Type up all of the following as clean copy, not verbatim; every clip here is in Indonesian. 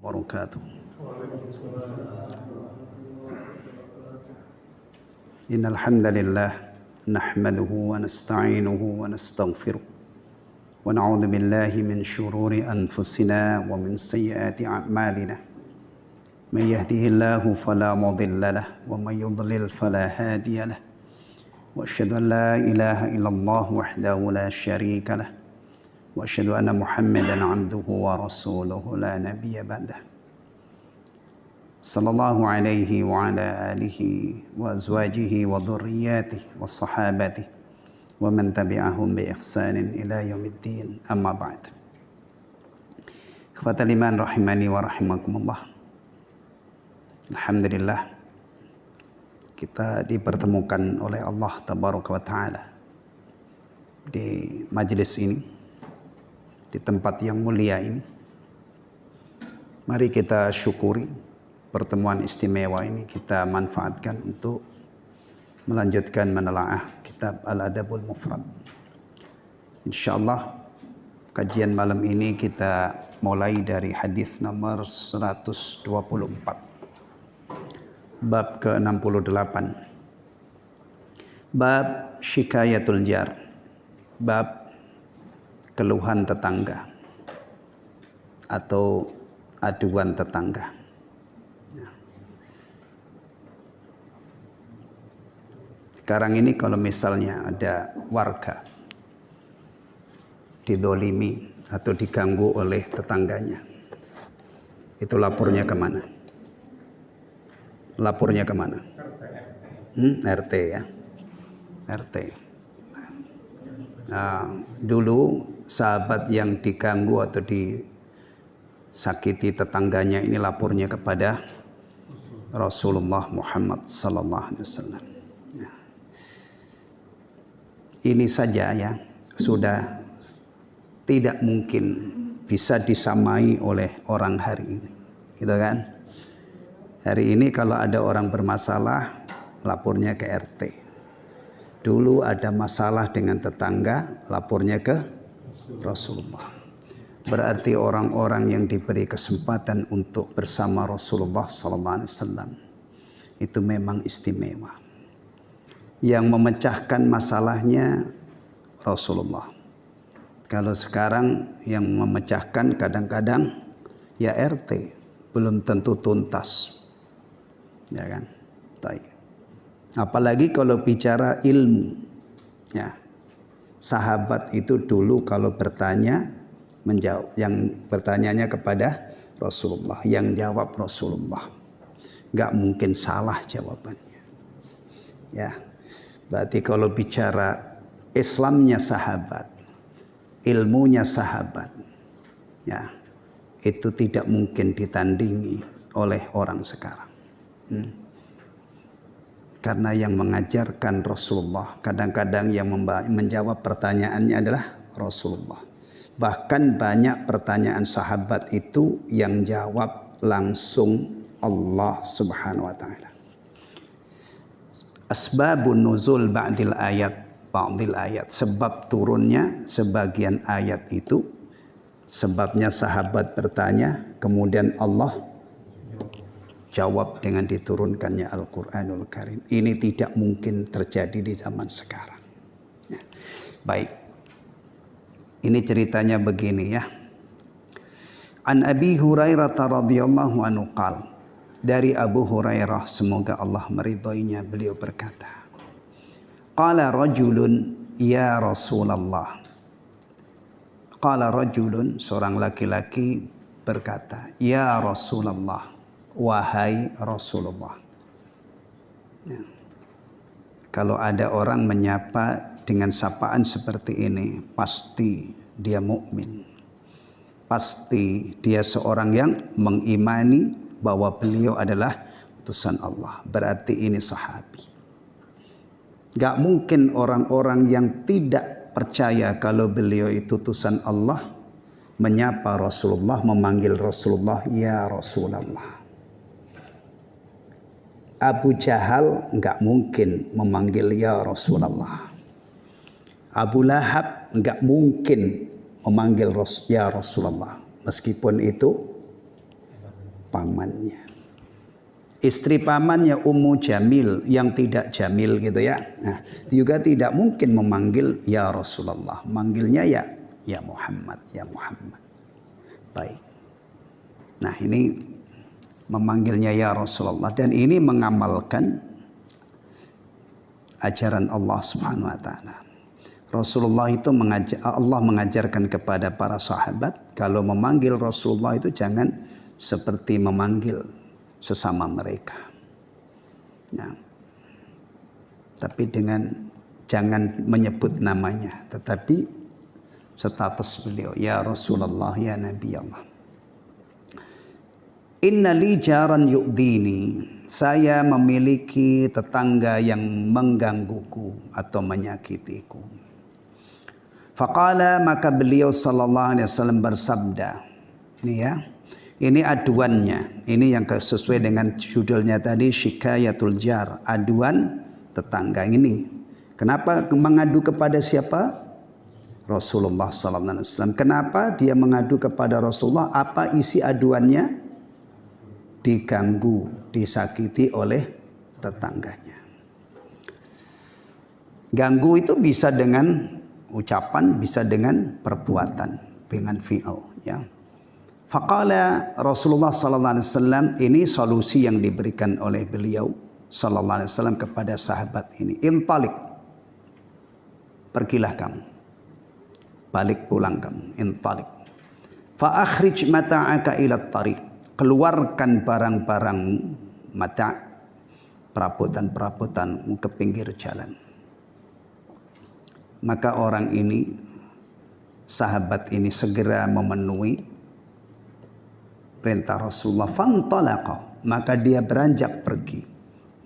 wabarakatuh. Innal hamdalillah nahmaduhu wa nasta'inuhu wa nastaghfiruh wa na'udzu billahi min shururi anfusina wa min sayyiati a'malina. May yahdihillahu fala mudilla lahu wa may yudlil fala hadiya lahu. Wa asyhadu an la ilaha illallah wahdahu la syarika lahu. Wa asyhadu anna Muhammadan 'abduhu wa rasuluhu la nabiyya ba'dah. Sallallahu alaihi wa ala alihi wa azwajihi wa dhurriyyatihi wa sahabatihi wa man tabi'ahum bi ihsanin ila yaumiddin. Amma ba'd. Ikhwatal iman rahimani wa rahimakumullah. Alhamdulillah kita dipertemukan oleh Allah tabaraka wa taala di majelis ini, di tempat yang mulia ini. Mari kita syukuri pertemuan istimewa ini, kita manfaatkan untuk melanjutkan menelaah kitab Al-Adabul Mufrad. Insyaallah kajian malam ini kita mulai dari hadis nomor 124. Bab ke-68. Bab syikayatul jar. Bab keluhan tetangga atau aduan tetangga. Sekarang ini kalau misalnya ada warga didolimi atau diganggu oleh tetangganya, itu lapornya kemana? Lapornya kemana? RT ya, RT. Nah, dulu sahabat yang diganggu atau disakiti tetangganya ini lapornya kepada Rasulullah Muhammad sallallahu alaihi wasallam. Ini saja ya sudah tidak mungkin bisa disamai oleh orang hari ini, gitu kan? Hari ini kalau ada orang bermasalah, lapornya ke RT. Dulu ada masalah dengan tetangga, lapornya ke Rasulullah. Berarti orang-orang yang diberi kesempatan untuk bersama Rasulullah SAW itu memang istimewa. Yang memecahkan masalahnya Rasulullah. Kalau sekarang yang memecahkan kadang-kadang ya RT, belum tentu tuntas. Ya kan? Apalagi kalau bicara ilmu. Ya. Sahabat itu dulu kalau bertanya menjawab, yang bertanyanya kepada Rasulullah, yang jawab Rasulullah. Enggak mungkin salah jawabannya. Ya. Berarti kalau bicara Islamnya sahabat, ilmunya sahabat, ya, itu tidak mungkin ditandingi oleh orang sekarang. Karena yang mengajarkan Rasulullah, kadang-kadang yang menjawab pertanyaannya adalah Rasulullah. Bahkan banyak pertanyaan sahabat itu yang jawab langsung Allah Subhanahu wa taala. Asbabun nuzul ba'dil ayat, sebab turunnya sebagian ayat itu, sebabnya sahabat bertanya, kemudian Allah jawab dengan diturunkannya Al-Quranul Karim. Ini tidak mungkin terjadi di zaman sekarang. Ya. Baik. Ini ceritanya begini ya. An Abi Hurairah radhiyallahu anhu qala. Dari Abu Hurairah, semoga Allah meridhoinya, beliau berkata, qala rajulun ya Rasulullah. Qala rajulun, seorang laki-laki berkata, ya Rasulullah, wahai Rasulullah. Ya. Kalau ada orang menyapa dengan sapaan seperti ini, pasti dia mukmin. Pasti dia seorang yang mengimani bahwa beliau adalah utusan Allah. Berarti ini sahabi. Gak mungkin orang-orang yang tidak percaya kalau beliau itu utusan Allah menyapa Rasulullah, memanggil Rasulullah ya Rasulullah. Abu Jahal enggak mungkin memanggil ya Rasulullah. Abu Lahab enggak mungkin memanggil ya Rasulullah. Meskipun itu pamannya. Istri pamannya Ummu Jamil yang tidak Jamil gitu ya. Nah, juga tidak mungkin memanggil ya Rasulullah. Manggilnya ya Muhammad, ya Muhammad. Baik. Nah, ini memanggilnya ya Rasulullah dan ini mengamalkan ajaran Allah Subhanahu wa taala. Rasulullah itu Allah mengajarkan kepada para sahabat kalau memanggil Rasulullah itu jangan seperti memanggil sesama mereka. Nah, tapi jangan menyebut namanya, tetapi status beliau ya Rasulullah, ya Nabi Allah. Inna li jaran yu'dini, saya memiliki tetangga yang menggangguku atau menyakitiku. Faqala, maka beliau sallallahu alaihi wasallam bersabda, ini ya, ini aduannya, ini yang sesuai dengan judulnya tadi, Syikayatul Jar, aduan tetangga ini. Kenapa mengadu kepada siapa? Rasulullah sallallahu alaihi wasallam. Kenapa dia mengadu kepada Rasulullah? Apa isi aduannya? Diganggu, disakiti oleh tetangganya. Ganggu itu bisa dengan ucapan, bisa dengan perbuatan, dengan fi'il, ya. Faqala Rasulullah sallallahu alaihi wasallam, ini solusi yang diberikan oleh beliau sallallahu alaihi wasallam kepada sahabat ini. Intalik, pergilah kamu, balik pulang kamu, intalik. Fa akhrij mata'aka ila tariq, keluarkan barang-barang mata, perabotan-perabotan ke pinggir jalan. Maka orang ini, sahabat ini segera memenuhi perintah Rasulullah. Fantalaqa, maka dia beranjak pergi,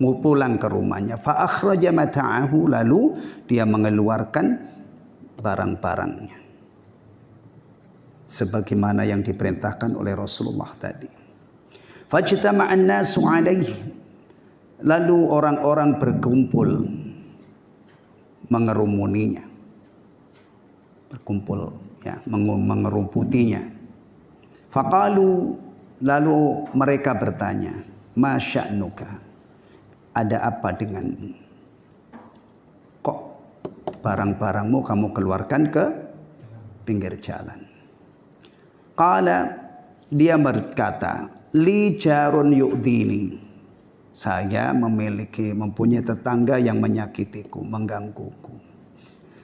mau pulang ke rumahnya. Fa akhraja mata'ahu, lalu dia mengeluarkan barang-barangnya sebagaimana yang diperintahkan oleh Rasulullah tadi. Fajtama'an nasu alaihi, lalu orang-orang berkumpul mengerumuninya, berkumpul ya, mengerumputinya. Faqalu, lalu mereka bertanya, ma sya'nuka, ada apa dengan kok barang-barangmu kamu keluarkan ke pinggir jalan? Qala, dia berkata, li jarun yu'dini, saya mempunyai tetangga yang menyakitiku, menggangguku.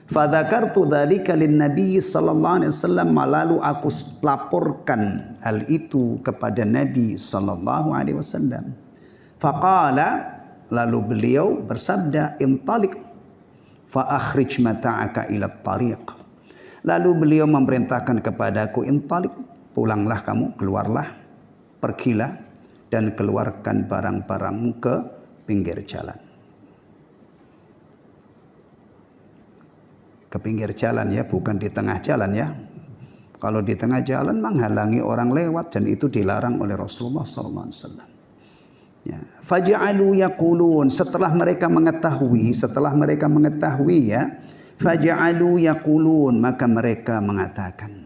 Fadzakartu dzalika lin-nabi sallallahu alaihi wasallam, lalu aku laporkan hal itu kepada Nabi sallallahu alaihi wasallam. Faqala, lalu beliau bersabda, intalik fa akhrij mata'aka ila tariq. Lalu beliau memerintahkan kepadaku, intalik, pulanglah kamu, keluarlah, pergilah dan keluarkan barang-barangmu ke pinggir jalan. Ke pinggir jalan ya, bukan di tengah jalan ya. Kalau di tengah jalan menghalangi orang lewat dan itu dilarang oleh Rasulullah SAW. Ya. Faja'alu yaqulun, setelah mereka mengetahui ya, faja'alu yaqulun, maka mereka mengatakan,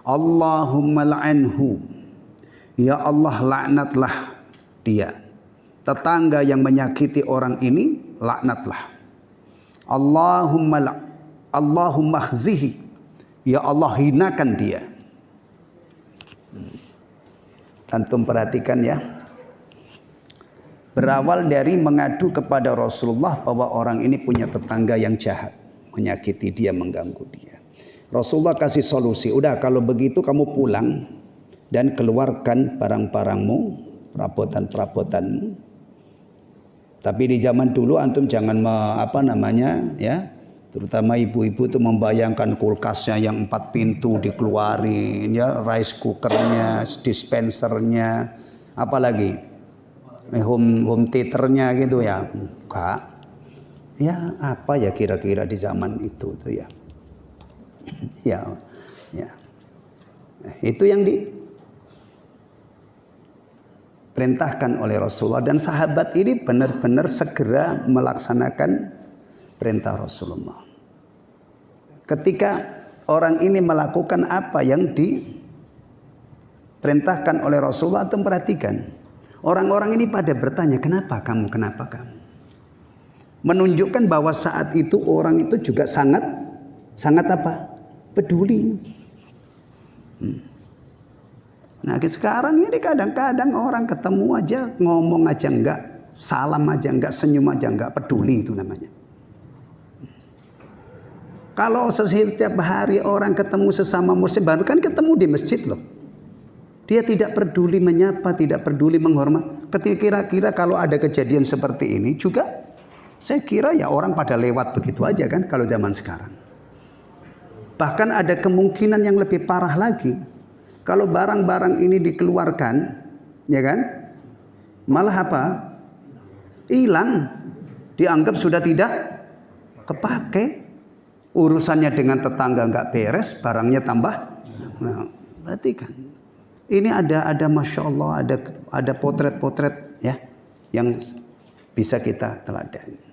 Allahumma la'anhu, ya Allah laknatlah dia. Tetangga yang menyakiti orang ini, laknatlah. Allahumma khzihi, ya Allah hinakan dia. Antum perhatikan ya. Berawal dari mengadu kepada Rasulullah bahwa orang ini punya tetangga yang jahat, menyakiti dia, mengganggu dia. Rasulullah kasih solusi, udah kalau begitu kamu pulang dan keluarkan barang-barangmu, perabotan-perabotanmu. Tapi di zaman dulu antum jangan ya, terutama ibu-ibu itu membayangkan kulkasnya yang 4 pintu dikeluarin, ya, rice cookernya, dispensernya, apalagi home theaternya gitu ya. Enggak. Ya apa ya kira-kira di zaman itu tuh ya. Ya. Itu yang diperintahkan oleh Rasulullah, dan sahabat ini benar-benar segera melaksanakan perintah Rasulullah. Ketika orang ini melakukan apa yang Perintahkan oleh Rasulullah, antum perhatikan. Orang-orang ini pada bertanya, kenapa kamu, kenapa kamu? Menunjukkan bahwa saat itu orang itu juga sangat apa? Peduli. Nah sekarang ini kadang-kadang orang ketemu aja, ngomong aja enggak, salam aja enggak, senyum aja enggak, peduli itu namanya. Kalau setiap hari orang ketemu sesama muslim, baru kan ketemu di masjid loh. Dia tidak peduli menyapa, tidak peduli menghormat. Kira-kira kalau ada kejadian seperti ini juga, saya kira ya orang pada lewat begitu aja kan kalau zaman sekarang. Bahkan ada kemungkinan yang lebih parah lagi. Kalau barang-barang ini dikeluarkan, ya kan? Malah apa? Hilang. Dianggap sudah tidak kepake. Urusannya dengan tetangga nggak beres, barangnya tambah. Nah, berarti kan ini ada Masya Allah, ada potret-potret ya yang bisa kita teladani.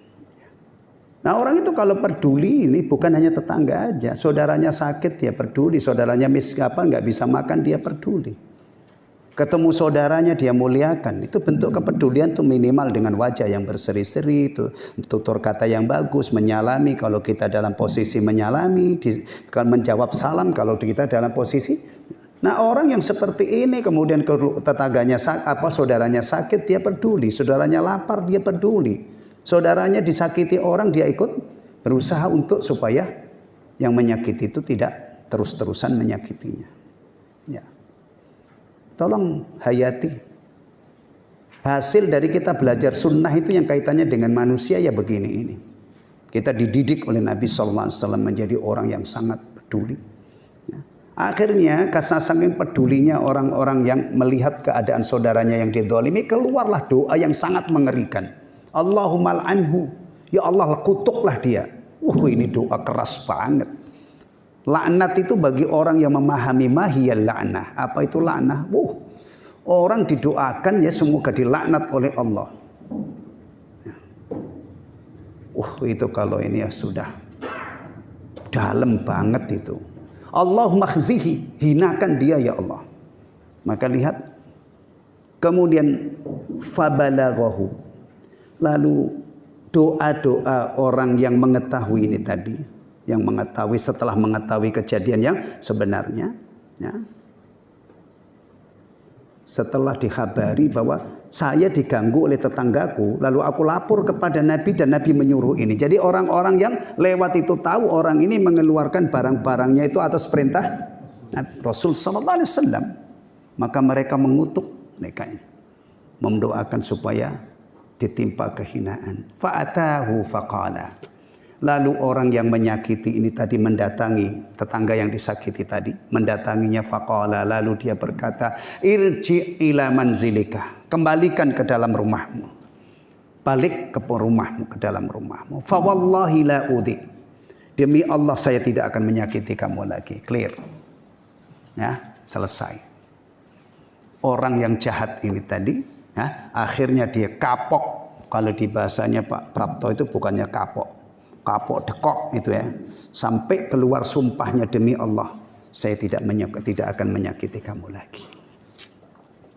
Nah orang itu kalau peduli ini bukan hanya tetangga aja, saudaranya sakit dia peduli, saudaranya miskapan nggak bisa makan dia peduli, ketemu saudaranya dia muliakan. Itu bentuk kepedulian tuh minimal dengan wajah yang berseri-seri, itu tutur kata yang bagus, menyalami kalau kita dalam posisi menyalami, menjawab salam kalau kita dalam posisi. Nah orang yang seperti ini kemudian tetangganya saudaranya sakit dia peduli, saudaranya lapar dia peduli. Saudaranya disakiti orang dia ikut berusaha untuk supaya yang menyakiti itu tidak terus-terusan menyakitinya. Ya. Tolong hayati. Hasil dari kita belajar sunnah itu yang kaitannya dengan manusia ya begini ini. Kita dididik oleh Nabi SAW menjadi orang yang sangat peduli. Ya. Akhirnya karena saking pedulinya orang-orang yang melihat keadaan saudaranya yang dizalimi, keluarlah doa yang sangat mengerikan. Allahumma al'anhu, ya Allah kutuklah dia. Ini doa keras banget. Laknat itu bagi orang yang memahami mahiyal la'nah. Apa itu la'nah? Orang didoakan ya semoga dilaknat oleh Allah. Itu kalau ini ya sudah dalam banget itu. Allahumma khzihi, hinakan dia ya Allah. Maka lihat, kemudian fabalaghahu. Lalu doa-doa orang yang mengetahui ini tadi, yang mengetahui setelah mengetahui kejadian yang sebenarnya, ya, setelah dikhabari bahwa saya diganggu oleh tetanggaku, lalu aku lapor kepada Nabi dan Nabi menyuruh ini. Jadi orang-orang yang lewat itu tahu orang ini mengeluarkan barang-barangnya itu atas perintah Rasul Sallallahu Alaihi Wasallam. Maka mereka mengutuk mereka ini, mendoakan supaya ditimpa kehinaan. Fa'atahu faqala. Lalu orang yang menyakiti ini tadi mendatangi tetangga yang disakiti tadi, mendatanginya faqala, lalu dia berkata, irji ila manzilika, kembalikan ke dalam rumahmu. Balik ke rumahmu, ke dalam rumahmu. Fa wallahi la udhi. Demi Allah saya tidak akan menyakiti kamu lagi. Clear. Ya, selesai. Orang yang jahat ini tadi, ya, akhirnya dia kapok. Kalau di bahasanya Pak Prapto itu bukannya kapok, kapok dekok itu ya. Sampai keluar sumpahnya demi Allah, saya tidak akan menyakiti kamu lagi.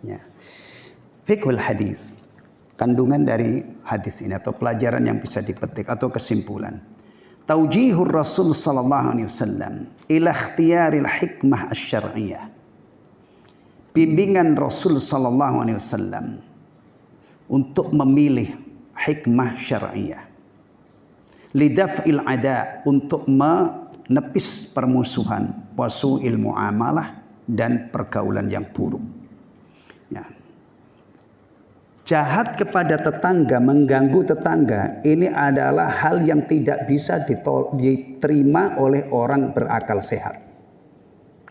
Ya. Fiqhul hadis, kandungan dari hadis ini atau pelajaran yang bisa dipetik atau kesimpulan. Taujihur Rasul sallallahu alaihi wasallam ila ikhtiyaril hikmah asy-syar'iyyah. Bimbingan Rasul sallallahu alaihi wasallam untuk memilih hikmah syar'iyah. Lidaf'il ada, untuk menepis permusuhan, wasu'il muamalah, dan pergaulan yang buruk. Ya. Jahat kepada tetangga, mengganggu tetangga, ini adalah hal yang tidak bisa diterima oleh orang berakal sehat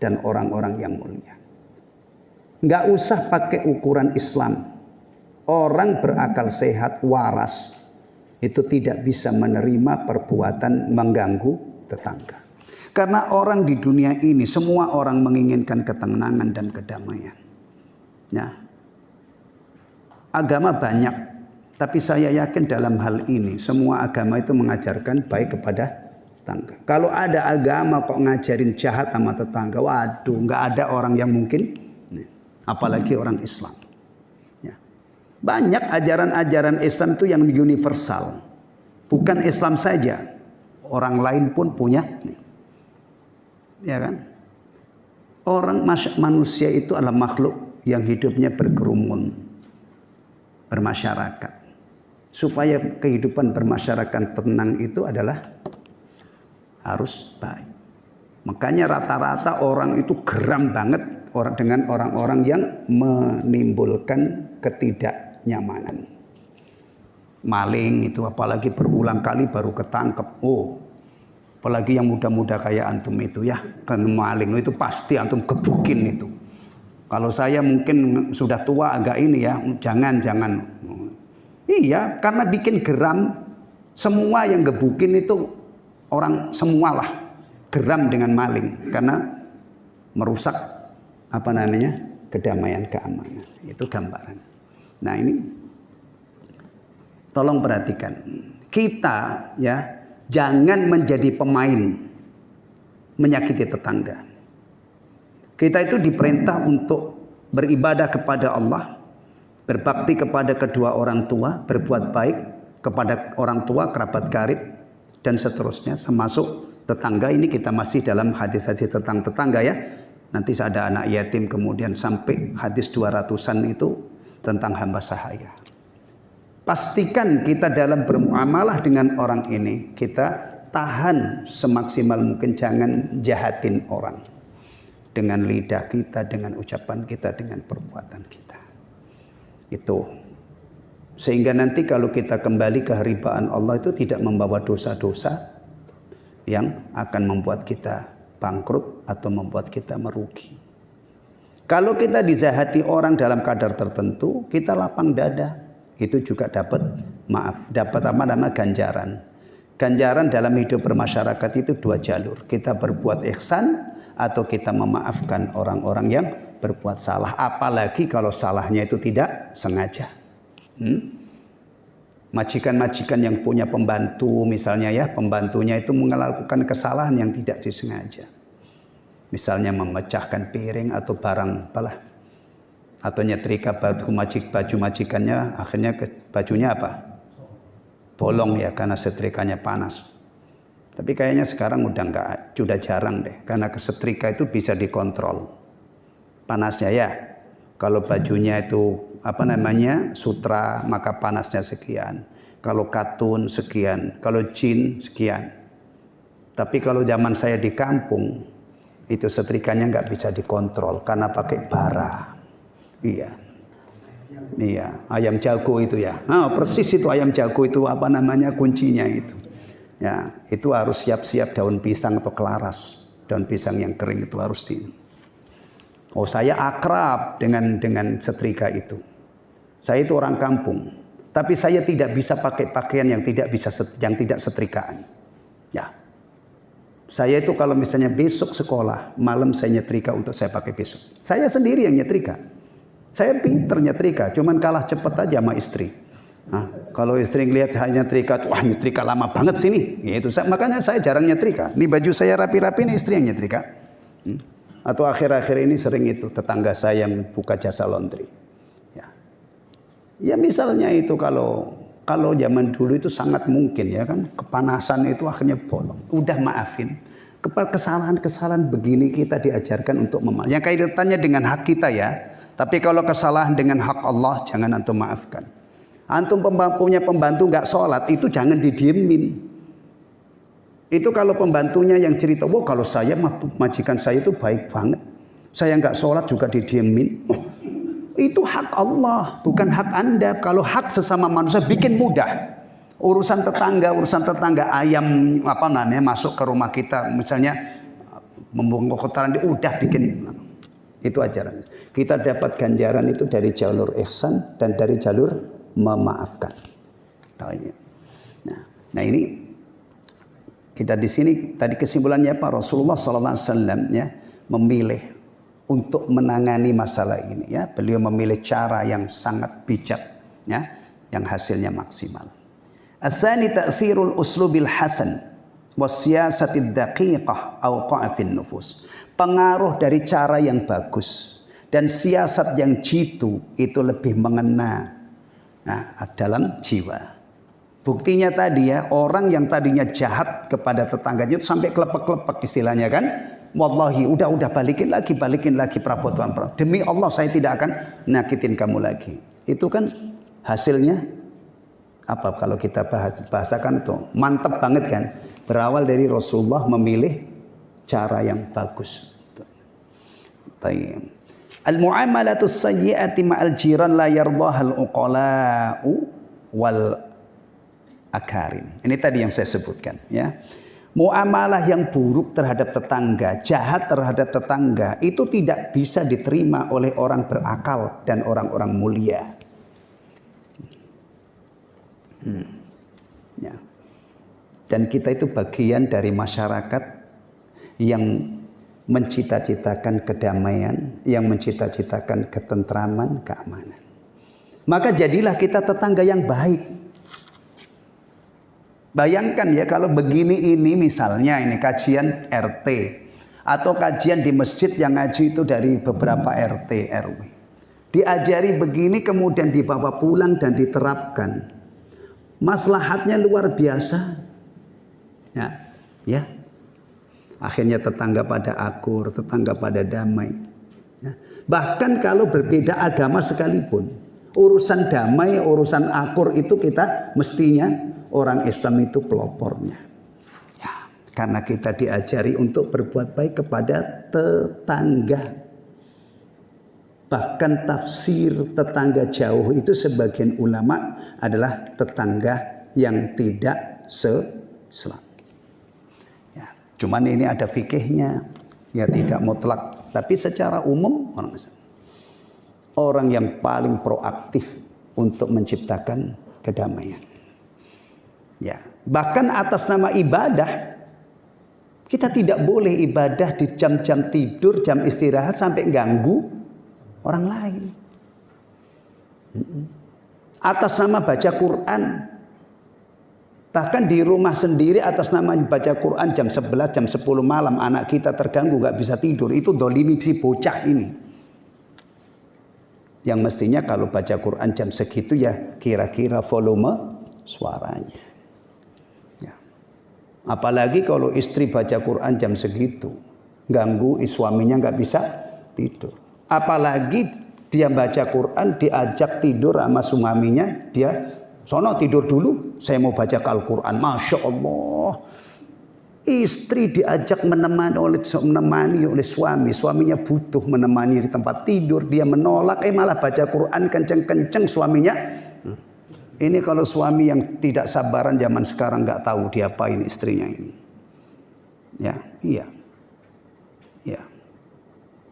dan orang-orang yang mulia. Nggak usah pakai ukuran Islam. Orang berakal sehat, waras, itu tidak bisa menerima perbuatan mengganggu tetangga. Karena orang di dunia ini, semua orang menginginkan ketenangan dan kedamaian. Ya. Agama banyak, tapi saya yakin dalam hal ini, semua agama itu mengajarkan baik kepada tetangga. Kalau ada agama kok ngajarin jahat sama tetangga, waduh, nggak ada orang yang mungkin apalagi orang Islam. Ya. Banyak ajaran-ajaran Islam itu yang universal, bukan Islam saja, orang lain pun punya. Ya kan? Manusia itu adalah makhluk yang hidupnya berkerumun, bermasyarakat. Supaya kehidupan bermasyarakat tenang itu adalah harus baik. Makanya rata-rata orang itu geram banget dengan orang-orang yang menimbulkan ketidaknyamanan. Maling itu apalagi berulang kali baru ketangkep. Apalagi yang muda-muda kayak antum itu ya, kan maling itu pasti antum gebukin itu. Kalau saya mungkin sudah tua agak ini ya, jangan. Iya, karena bikin geram. Semua yang gebukin itu orang semualah geram dengan maling karena merusak kedamaian keamanan. Itu gambaran. Nah ini tolong perhatikan. Kita ya jangan menjadi pemain menyakiti tetangga. Kita itu diperintah untuk beribadah kepada Allah, berbakti kepada kedua orang tua, berbuat baik kepada orang tua, kerabat karib, dan seterusnya. Termasuk tetangga, ini kita masih dalam hadis-hadis tentang tetangga ya. Nanti ada anak yatim, kemudian sampai hadis 200-an itu tentang hamba sahaya. Pastikan kita dalam bermuamalah dengan orang ini, kita tahan semaksimal mungkin, jangan jahatin orang. Dengan lidah kita, dengan ucapan kita, dengan perbuatan kita. Itu. Sehingga nanti kalau kita kembali ke haribaan Allah itu tidak membawa dosa-dosa yang akan membuat kita bangkrut atau membuat kita merugi. Kalau kita dizahati orang dalam kadar tertentu, kita lapang dada. Itu juga dapat ganjaran. Ganjaran dalam hidup bermasyarakat itu 2 jalur. Kita berbuat ihsan atau kita memaafkan orang-orang yang berbuat salah. Apalagi kalau salahnya itu tidak sengaja. Majikan-majikan yang punya pembantu misalnya ya, pembantunya itu melakukan kesalahan yang tidak disengaja. Misalnya memecahkan piring atau barang apalah. Atau nyetrika baju majikannya, akhirnya bajunya apa? Bolong ya, karena setrikanya panas. Tapi kayaknya sekarang sudah jarang deh, karena kesetrika itu bisa dikontrol panasnya ya. Kalau bajunya itu sutra, maka panasnya sekian. Kalau katun sekian, kalau jin sekian. Tapi kalau zaman saya di kampung, itu setrikanya nggak bisa dikontrol karena pakai bara. Iya, ayam jago itu ya. Nah, persis itu ayam jago itu kuncinya itu. Ya, itu harus siap-siap daun pisang atau kelaras. Daun pisang yang kering itu harus saya akrab dengan setrika itu. Saya itu orang kampung, tapi saya tidak bisa pakai pakaian yang tidak setrikaan. Ya. Saya itu kalau misalnya besok sekolah, malam saya nyetrika untuk saya pakai besok. Saya sendiri yang nyetrika. Saya pinter nyetrika, cuman kalah cepat aja sama istri. Nah, kalau istri ngelihat saya nyetrika, wah nyetrika lama banget sini. Gitu. Makanya saya jarang nyetrika. Ini baju saya rapi-rapi, ini istri yang nyetrika. Atau akhir-akhir ini sering itu tetangga saya yang buka jasa laundry. Ya misalnya itu kalau zaman dulu itu sangat mungkin ya kan, kepanasan itu akhirnya bolong. Udah maafin. Kesalahan-kesalahan begini kita diajarkan untuk memaafkan. Yang kaitannya dengan hak kita ya. Tapi kalau kesalahan dengan hak Allah, jangan antum maafkan. Antum punya pembantu nggak sholat, itu jangan didiemin. Itu kalau pembantunya yang cerita, kalau saya majikan saya itu baik banget, saya nggak sholat juga didiemin. Itu hak Allah, bukan hak Anda. Kalau hak sesama manusia bikin mudah. Urusan tetangga ayam masuk ke rumah kita, misalnya membuang kotoran, udah bikin. Itu ajaran. Kita dapat ganjaran itu dari jalur ihsan dan dari jalur memaafkan. Nah ini kita di sini tadi kesimpulannya Pak Rasulullah SAW ya memilih untuk menangani masalah ini ya. Beliau memilih cara yang sangat bijak ya, yang hasilnya maksimal. Ats-tsani ta'thirul uslubil hasan was-siyasatid daqiqah awqa'a fin nufus. Pengaruh dari cara yang bagus Dan siasat yang jitu itu lebih mengena dalam jiwa. Buktinya tadi ya, orang yang tadinya jahat kepada tetangganya itu sampai kelepek-kelepek istilahnya kan. Wallahi, udah balikin lagi perabotan. Demi Allah saya tidak akan nyakitin kamu lagi. Itu kan hasilnya apa kalau kita bahasakan itu mantap banget kan. Berawal dari Rasulullah memilih cara yang bagus. Al-mu'amalatus sayyi'ati ma'al jiran la yardaha al-uqala'u wal akarim. Ini tadi yang saya sebutkan ya. Muamalah yang buruk terhadap tetangga, jahat terhadap tetangga itu tidak bisa diterima oleh orang berakal dan orang-orang mulia. Ya. Dan kita itu bagian dari masyarakat yang mencita-citakan kedamaian, yang mencita-citakan ketentraman, keamanan. Maka jadilah kita tetangga yang baik. Bayangkan ya kalau begini ini misalnya ini kajian RT atau kajian di masjid yang ngaji itu dari beberapa RT RW. Diajari begini kemudian dibawa pulang dan diterapkan. Maslahatnya luar biasa. Ya. Akhirnya tetangga pada akur, tetangga pada damai. Ya. Bahkan kalau berbeda agama sekalipun, urusan damai, urusan akur itu kita mestinya orang Islam itu pelopornya. Ya, karena kita diajari untuk berbuat baik kepada tetangga. Bahkan tafsir tetangga jauh itu sebagian ulama adalah tetangga yang tidak se-Islam. Cuman ini ada fikihnya, ya tidak mutlak. Tapi secara umum orang yang paling proaktif untuk menciptakan kedamaian. Ya, bahkan atas nama ibadah, kita tidak boleh ibadah di jam-jam tidur, jam istirahat sampai ganggu orang lain. Atas nama baca Quran. Bahkan di rumah sendiri atas nama baca Quran jam 11, jam 10 malam anak kita terganggu gak bisa tidur. Itu dolimi si bocah ini. Yang mestinya kalau baca Quran jam segitu ya kira-kira volume suaranya. Ya. Apalagi kalau istri baca Quran jam segitu. Ganggu suaminya gak bisa tidur. Apalagi dia baca Quran diajak tidur sama suaminya dia sono tidur dulu, saya mau baca Al-Quran. Masya Allah. Istri diajak menemani oleh suami. Suaminya butuh menemani di tempat tidur. Dia menolak, malah baca Quran kenceng-kenceng suaminya. Ini kalau suami yang tidak sabaran zaman sekarang nggak tahu diapain istrinya ini. Iya.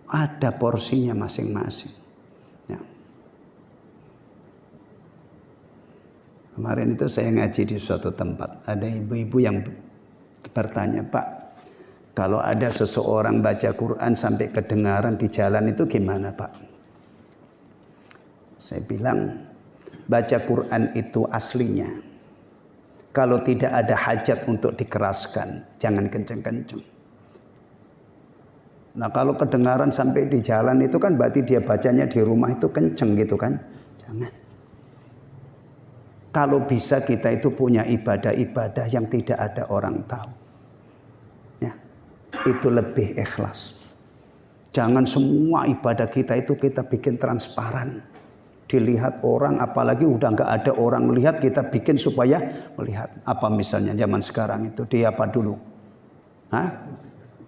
Ada porsinya masing-masing. Kemarin itu saya ngaji di suatu tempat. Ada ibu-ibu yang bertanya, Pak, kalau ada seseorang baca Quran sampai kedengaran di jalan itu gimana Pak? Saya bilang, baca Quran itu aslinya. Kalau tidak ada hajat untuk dikeraskan, jangan kenceng-kenceng. Nah kalau kedengaran sampai di jalan itu kan berarti dia bacanya di rumah itu kenceng gitu kan. Jangan. Kalau bisa kita itu punya ibadah-ibadah yang tidak ada orang tahu. Ya, itu lebih ikhlas. Jangan semua ibadah kita itu kita bikin transparan. Dilihat orang, apalagi udah nggak ada orang melihat, kita bikin supaya melihat. Apa misalnya zaman sekarang itu, dia apa dulu?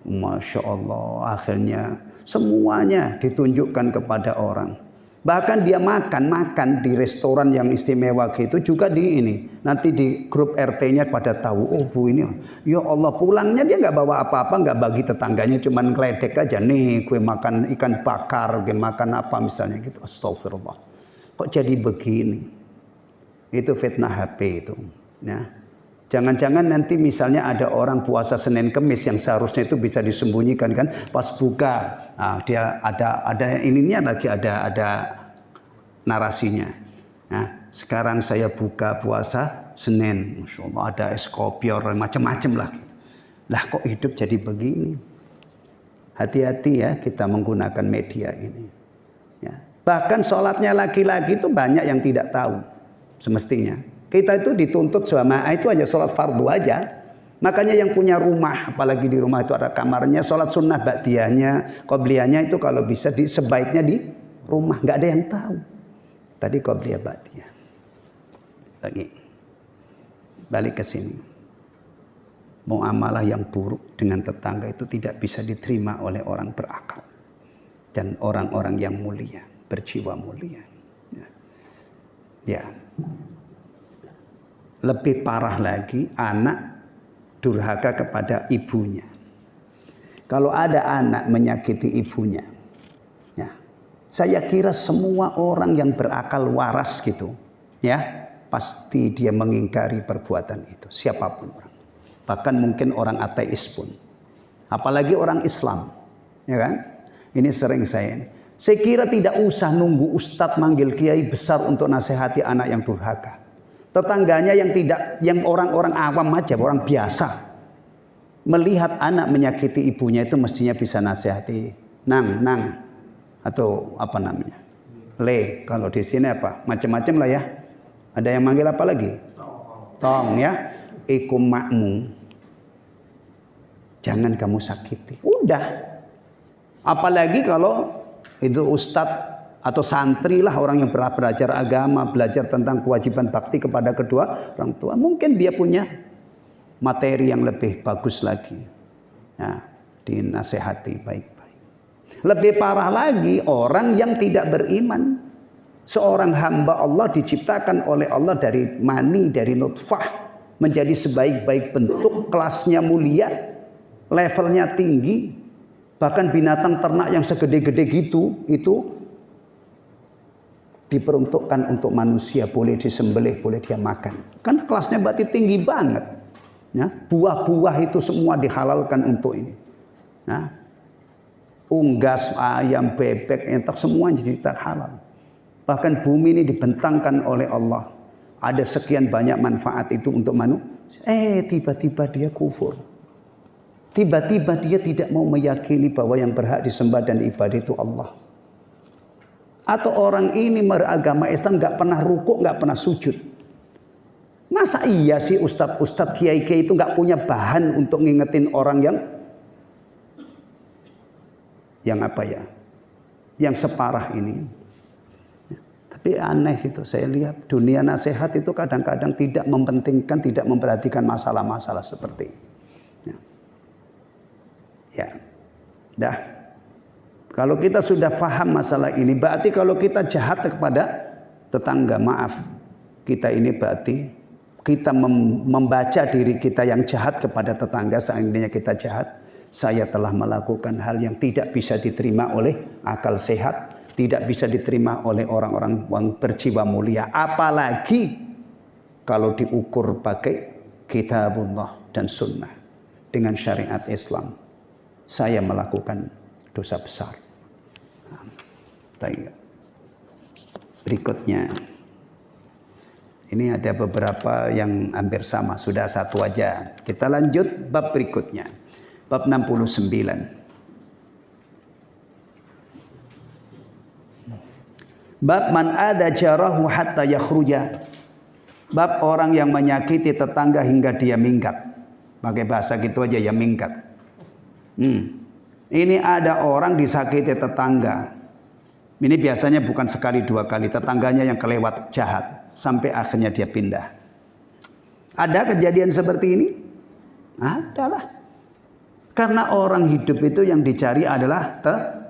Masya Allah, akhirnya semuanya ditunjukkan kepada orang. Bahkan dia makan di restoran yang istimewa gitu juga di ini. Nanti di grup RT-nya pada tahu, oh bu ini, ya Allah pulangnya dia nggak bawa apa-apa, nggak bagi tetangganya, cuman ngeledek aja. Nih gue makan ikan bakar, gue makan apa misalnya gitu. Astagfirullah. Kok jadi begini? Itu fitnah HP itu. Ya. Jangan-jangan nanti misalnya ada orang puasa Senin Kemis yang seharusnya itu bisa disembunyikan kan pas buka. Nah, dia ada ininya lagi ada narasinya. Nah, sekarang saya buka puasa Senin, Masya Allah ada es kopior macam-macam lah. Gitu. Lah kok hidup jadi begini? Hati-hati ya kita menggunakan media ini. Bahkan sholatnya laki-laki itu banyak yang tidak tahu semestinya. Kita itu dituntut jamaah itu hanya sholat fardu aja. Makanya yang punya rumah, apalagi di rumah itu ada kamarnya, sholat sunnah ba'diyahnya, qobliyahnya itu kalau bisa sebaiknya di rumah. Nggak ada yang tahu. Tadi qobliyah ba'diyah. Lagi. Balik ke sini. Muamalah yang buruk dengan tetangga itu tidak bisa diterima oleh orang berakal. Dan orang-orang yang mulia, berjiwa mulia. Ya. Lebih parah lagi anak durhaka kepada ibunya. Kalau ada anak menyakiti ibunya, ya, saya kira semua orang yang berakal waras gitu, ya, pasti dia mengingkari perbuatan itu, siapapun orang. Bahkan mungkin orang ateis pun, apalagi orang Islam, ya kan? Ini sering saya ini. Saya kira tidak usah nunggu ustadz manggil kiai besar untuk nasihati anak yang durhaka. Tetangganya yang orang-orang awam aja, orang biasa, melihat anak menyakiti ibunya itu mestinya bisa nasihati, nang, atau apa namanya, le. Kalau di sini apa, macam-macam lah ya. Ada yang manggil apa lagi? Tong ya, ikum makmu. Jangan kamu sakiti. Udah. Apalagi kalau itu ustadz atau santri lah, orang yang belajar agama, belajar tentang kewajiban bakti kepada kedua orang tua. Mungkin dia punya materi yang lebih bagus lagi. Nah, dinasehati baik-baik. Lebih parah lagi orang yang tidak beriman. Seorang hamba Allah diciptakan oleh Allah dari mani, dari nutfah, menjadi sebaik-baik bentuk, kelasnya mulia, levelnya tinggi. Bahkan binatang ternak yang segede-gede gitu, itu diperuntukkan untuk manusia, boleh disembelih, boleh dia makan. Kan kelasnya berarti tinggi banget. Ya, buah-buah itu semua dihalalkan untuk ini. Nah, unggas, ayam, bebek, entok semua jadi halal. Bahkan bumi ini dibentangkan oleh Allah. Ada sekian banyak manfaat itu untuk manusia. Tiba-tiba dia kufur. Tiba-tiba dia tidak mau meyakini bahwa yang berhak disembah dan ibadah itu Allah. Atau orang ini beragama Islam nggak pernah rukuk, nggak pernah sujud. Masa iya sih ustadz kiai-kiai itu nggak punya bahan untuk ngingetin orang yang apa ya, yang separah ini. Tapi aneh gitu, saya lihat dunia nasihat itu kadang-kadang tidak mementingkan, tidak memperhatikan masalah-masalah seperti ini. Ya, dah. Kalau kita sudah paham masalah ini, berarti kalau kita jahat kepada tetangga, maaf, kita ini berarti kita membaca diri kita yang jahat kepada tetangga. Seandainya kita jahat, saya telah melakukan hal yang tidak bisa diterima oleh akal sehat, tidak bisa diterima oleh orang-orang yang berjiwa mulia. Apalagi kalau diukur pakai kitabullah dan sunnah dengan syariat Islam, saya melakukan dosa besar. Berikutnya, ini ada beberapa yang hampir sama, sudah satu aja. Kita lanjut bab berikutnya, bab 69. Bab man ada jarahu hatta yakhruja. Bab orang yang menyakiti tetangga hingga dia minggat. Pakai bahasa gitu aja ya, minggat. Ini ada orang disakiti tetangga. Ini biasanya bukan sekali dua kali, tetangganya yang kelewat jahat sampai akhirnya dia pindah. Ada kejadian seperti ini? Adalah. Karena orang hidup itu yang dicari adalah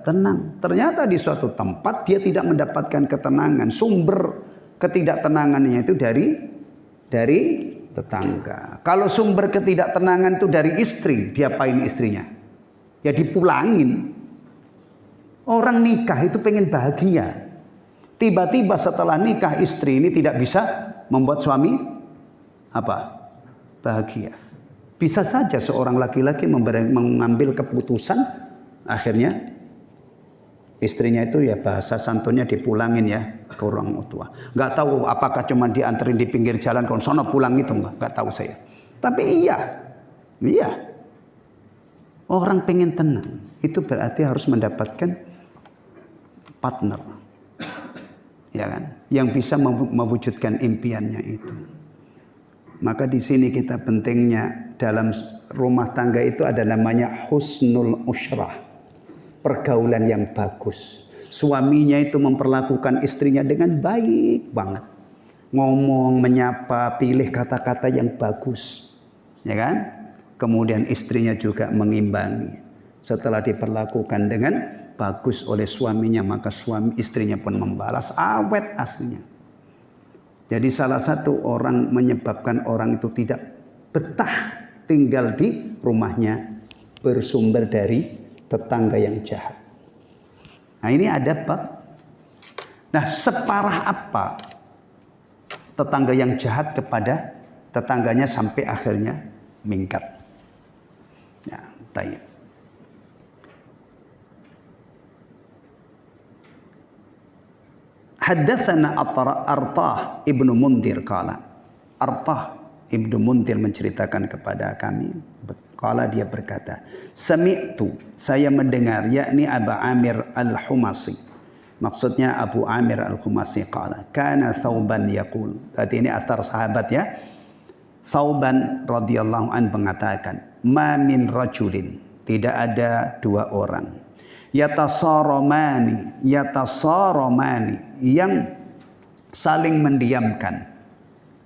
tenang. Ternyata di suatu tempat dia tidak mendapatkan ketenangan. Sumber ketidaktenangannya itu dari tetangga. Kalau sumber ketidaktenangan itu dari istri, diapain istrinya? Ya dipulangin. Orang nikah itu pengen bahagia. Tiba-tiba setelah nikah istri ini tidak bisa membuat suami apa? Bahagia. Bisa saja seorang laki-laki mengambil keputusan, akhirnya istrinya itu ya bahasa santunnya dipulangin ya ke orang tua. Nggak tahu apakah cuma dianterin di pinggir jalan kon sono pulang itu nggak tahu saya. Tapi iya. Orang pengen tenang itu berarti harus mendapatkan partner. ya kan? Yang bisa mewujudkan impiannya itu. Maka di sini kita pentingnya dalam rumah tangga itu ada namanya husnul usyrah, pergaulan yang bagus. Suaminya itu memperlakukan istrinya dengan baik banget, ngomong, menyapa, pilih kata-kata yang bagus, ya kan? Kemudian istrinya juga mengimbangi. Setelah diperlakukan dengan bagus oleh suaminya, maka suami istrinya pun membalas, awet aslinya. Jadi salah satu orang menyebabkan orang itu tidak betah tinggal di rumahnya bersumber dari tetangga yang jahat. Nah ini ada bab. Nah separah apa tetangga yang jahat kepada tetangganya sampai akhirnya minggat. Nah, tayyib. Haddatsana Artah ibnu Mundir qala. Artah ibnu Mundir menceritakan kepada kami. Qala dia berkata, sami'tu, saya mendengar, yakni Abu Amir al-Humasi. Maksudnya Abu Amir al-Humasi qala, kana Thauban yaqul. Berarti ini asar sahabat ya. Thauban radhiyallahu an mengatakan, ma min rajulin, tidak ada dua orang, yatasaromani yang saling mendiamkan,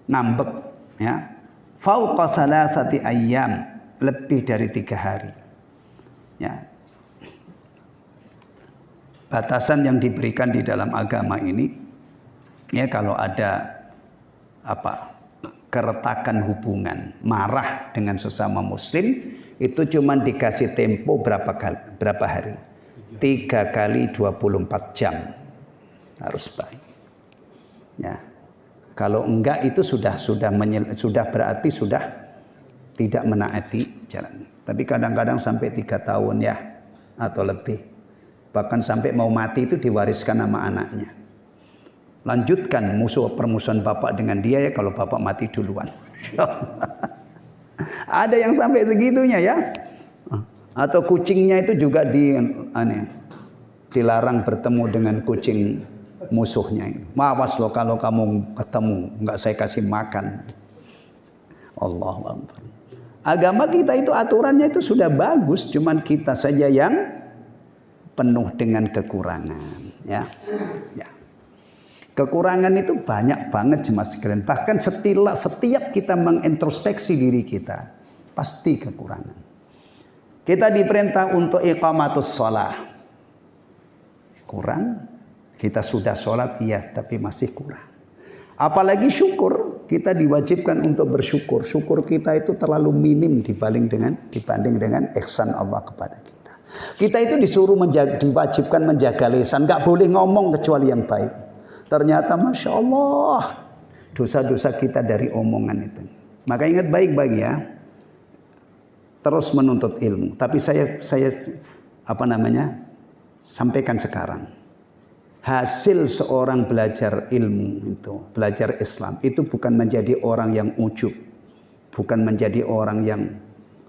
ngambek ya, fauqa salasati ayyam, lebih dari 3 hari ya. Batasan yang diberikan di dalam agama ini ya, kalau ada keretakan hubungan, marah dengan sesama muslim, itu cuma dikasih tempo berapa hari? 3 kali 24 jam harus baik ya. Kalau enggak itu sudah berarti sudah tidak menaati jalan. Tapi kadang-kadang sampai 3 tahun ya atau lebih. Bahkan sampai mau mati itu diwariskan nama anaknya. Lanjutkan permusuhan bapak dengan dia ya kalau bapak mati duluan. Ada yang sampai segitunya ya. Atau kucingnya itu juga dilarang bertemu dengan kucing musuhnya. Awas lo kalau kamu ketemu, enggak saya kasih makan. Allahu Akbar. Agama kita itu aturannya itu sudah bagus, cuman kita saja yang penuh dengan kekurangan ya. Ya. Kekurangan itu banyak banget jemaah sekalian. Bahkan setiap kita mengintrospeksi diri kita, pasti kekurangan. Kita diperintah untuk iqamatus shalah. Kurang. Kita sudah sholat iya, tapi masih kurang. Apalagi syukur, kita diwajibkan untuk bersyukur. Syukur kita itu terlalu minim dibanding dengan ihsan Allah kepada kita. Kita itu diwajibkan menjaga lisan, nggak boleh ngomong kecuali yang baik. Ternyata masya Allah, dosa-dosa kita dari omongan itu. Maka ingat baik-baik ya, terus menuntut ilmu. Tapi saya sampaikan sekarang. Hasil seorang belajar ilmu itu, belajar Islam itu bukan menjadi orang yang ujub, bukan menjadi orang yang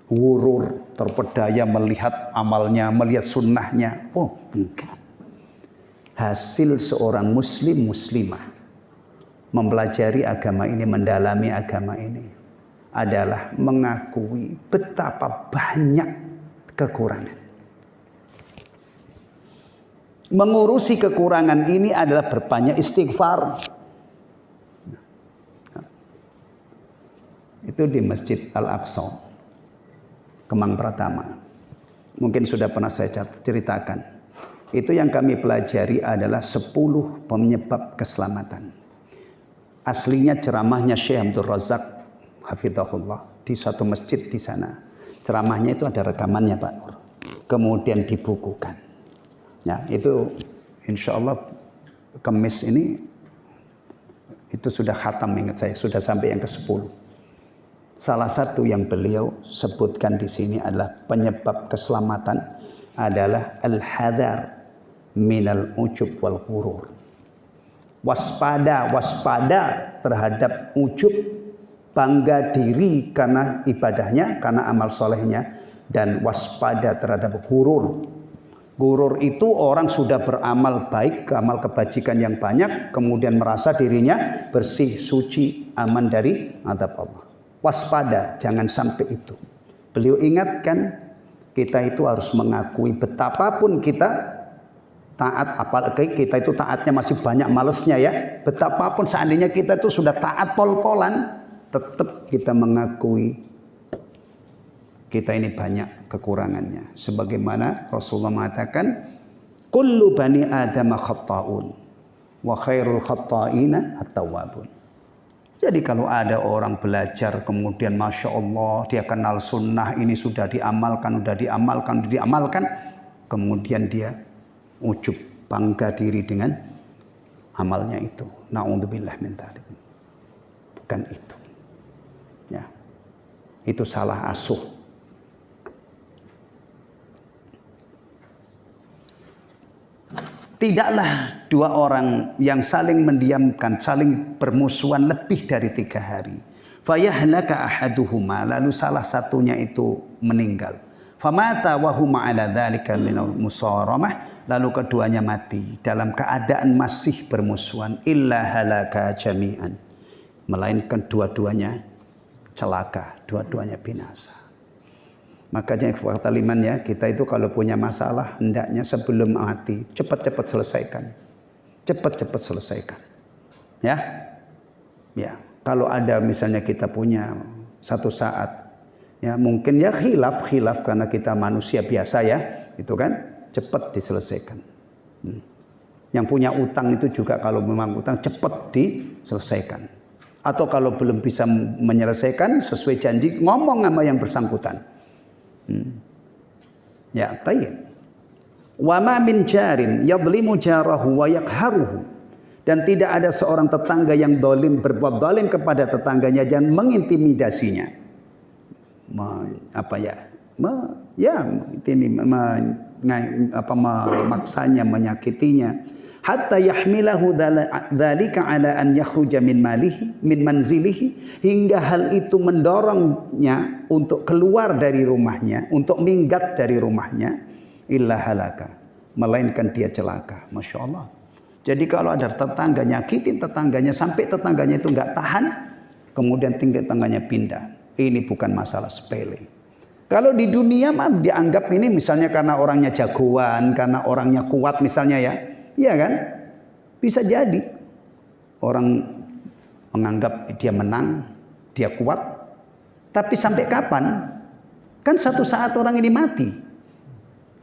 wurur, terpedaya melihat amalnya, melihat sunnahnya. Oh, enggak. Hasil seorang muslimah mempelajari agama ini, mendalami agama ini adalah mengakui betapa banyak kekurangan. Mengurusi kekurangan ini adalah berbanyak istighfar. Itu di Masjid Al-Aqsa, Kemang Pratama. Mungkin sudah pernah saya ceritakan. Itu yang kami pelajari adalah 10 penyebab keselamatan. Aslinya ceramahnya Syekh Abdul Razak hafizahullah di satu masjid di sana. Ceramahnya itu ada rekamannya Pak Nur. Kemudian dibukukan. Ya, itu insya Allah Kamis ini itu sudah khatam, ingat saya, sudah sampai yang ke-10. Salah satu yang beliau sebutkan di sini adalah penyebab keselamatan adalah al-hadar minal ujub wal ghurur. Waspada terhadap ujub, bangga diri karena ibadahnya, karena amal solehnya, dan waspada terhadap ghurur, Gurur itu orang sudah beramal baik, amal kebajikan yang banyak, kemudian merasa dirinya bersih, suci, aman dari azab Allah. Waspada, jangan sampai itu. Beliau ingatkan, kita itu harus mengakui betapapun kita taat, apalagi kita itu taatnya masih banyak malesnya ya. Betapapun seandainya kita itu sudah taat pol-polan, tetap kita mengakui kita ini banyak kekurangannya. Sebagaimana Rasulullah mengatakan, kullu bani Adam khatta'un wa khairul khatta'ina at-tawwabun. Jadi kalau ada orang belajar kemudian Masya Allah dia kenal sunnah, ini sudah diamalkan, kemudian dia ujub, bangga diri dengan amalnya itu. Na'udzubillah min dzalik. Bukan itu. Ya. Itu salah asuh. Tidaklah dua orang yang saling mendiamkan, saling bermusuhan lebih dari 3 hari. Fayahlaka ahaduhuma, lalu salah satunya itu meninggal. Famata wa huma ala dzalika minal musaramah, lalu keduanya mati dalam keadaan masih bermusuhan. Illa halaka jami'an, melainkan dua-duanya celaka, dua-duanya binasa. Makanya ikhwatal iman ya, kita itu kalau punya masalah hendaknya sebelum mati cepat-cepat selesaikan. Cepat-cepat selesaikan. Ya. Ya, kalau ada misalnya kita punya satu saat ya mungkin ya khilaf karena kita manusia biasa ya, itu kan cepat diselesaikan. Yang punya utang itu juga kalau memang utang cepat diselesaikan. Atau kalau belum bisa menyelesaikan sesuai janji ngomong sama yang bersangkutan. Ya, tayyib. Wa ma min jarin yadhlimu jarahu wa yaqharuhu. Dan tidak ada seorang tetangga yang zalim, berbuat zalim kepada tetangganya dan mengintimidasinya. Memaksanya, menyakitinya. Hatta yahmilahu dzalika ala an yakhruja min manzilihi, hingga hal itu mendorongnya untuk keluar dari rumahnya, untuk minggat dari rumahnya. Illa halaka, melainkan dia celaka. Masya Allah. Jadi kalau ada tetangga nyakitin tetangganya sampai tetangganya itu nggak tahan, kemudian tetangganya pindah, ini bukan masalah sepele. Kalau di dunia mah dianggap ini misalnya karena orangnya jagoan, karena orangnya kuat misalnya ya. Iya kan? Bisa jadi orang menganggap dia menang, dia kuat. Tapi sampai kapan? Kan satu saat orang ini mati.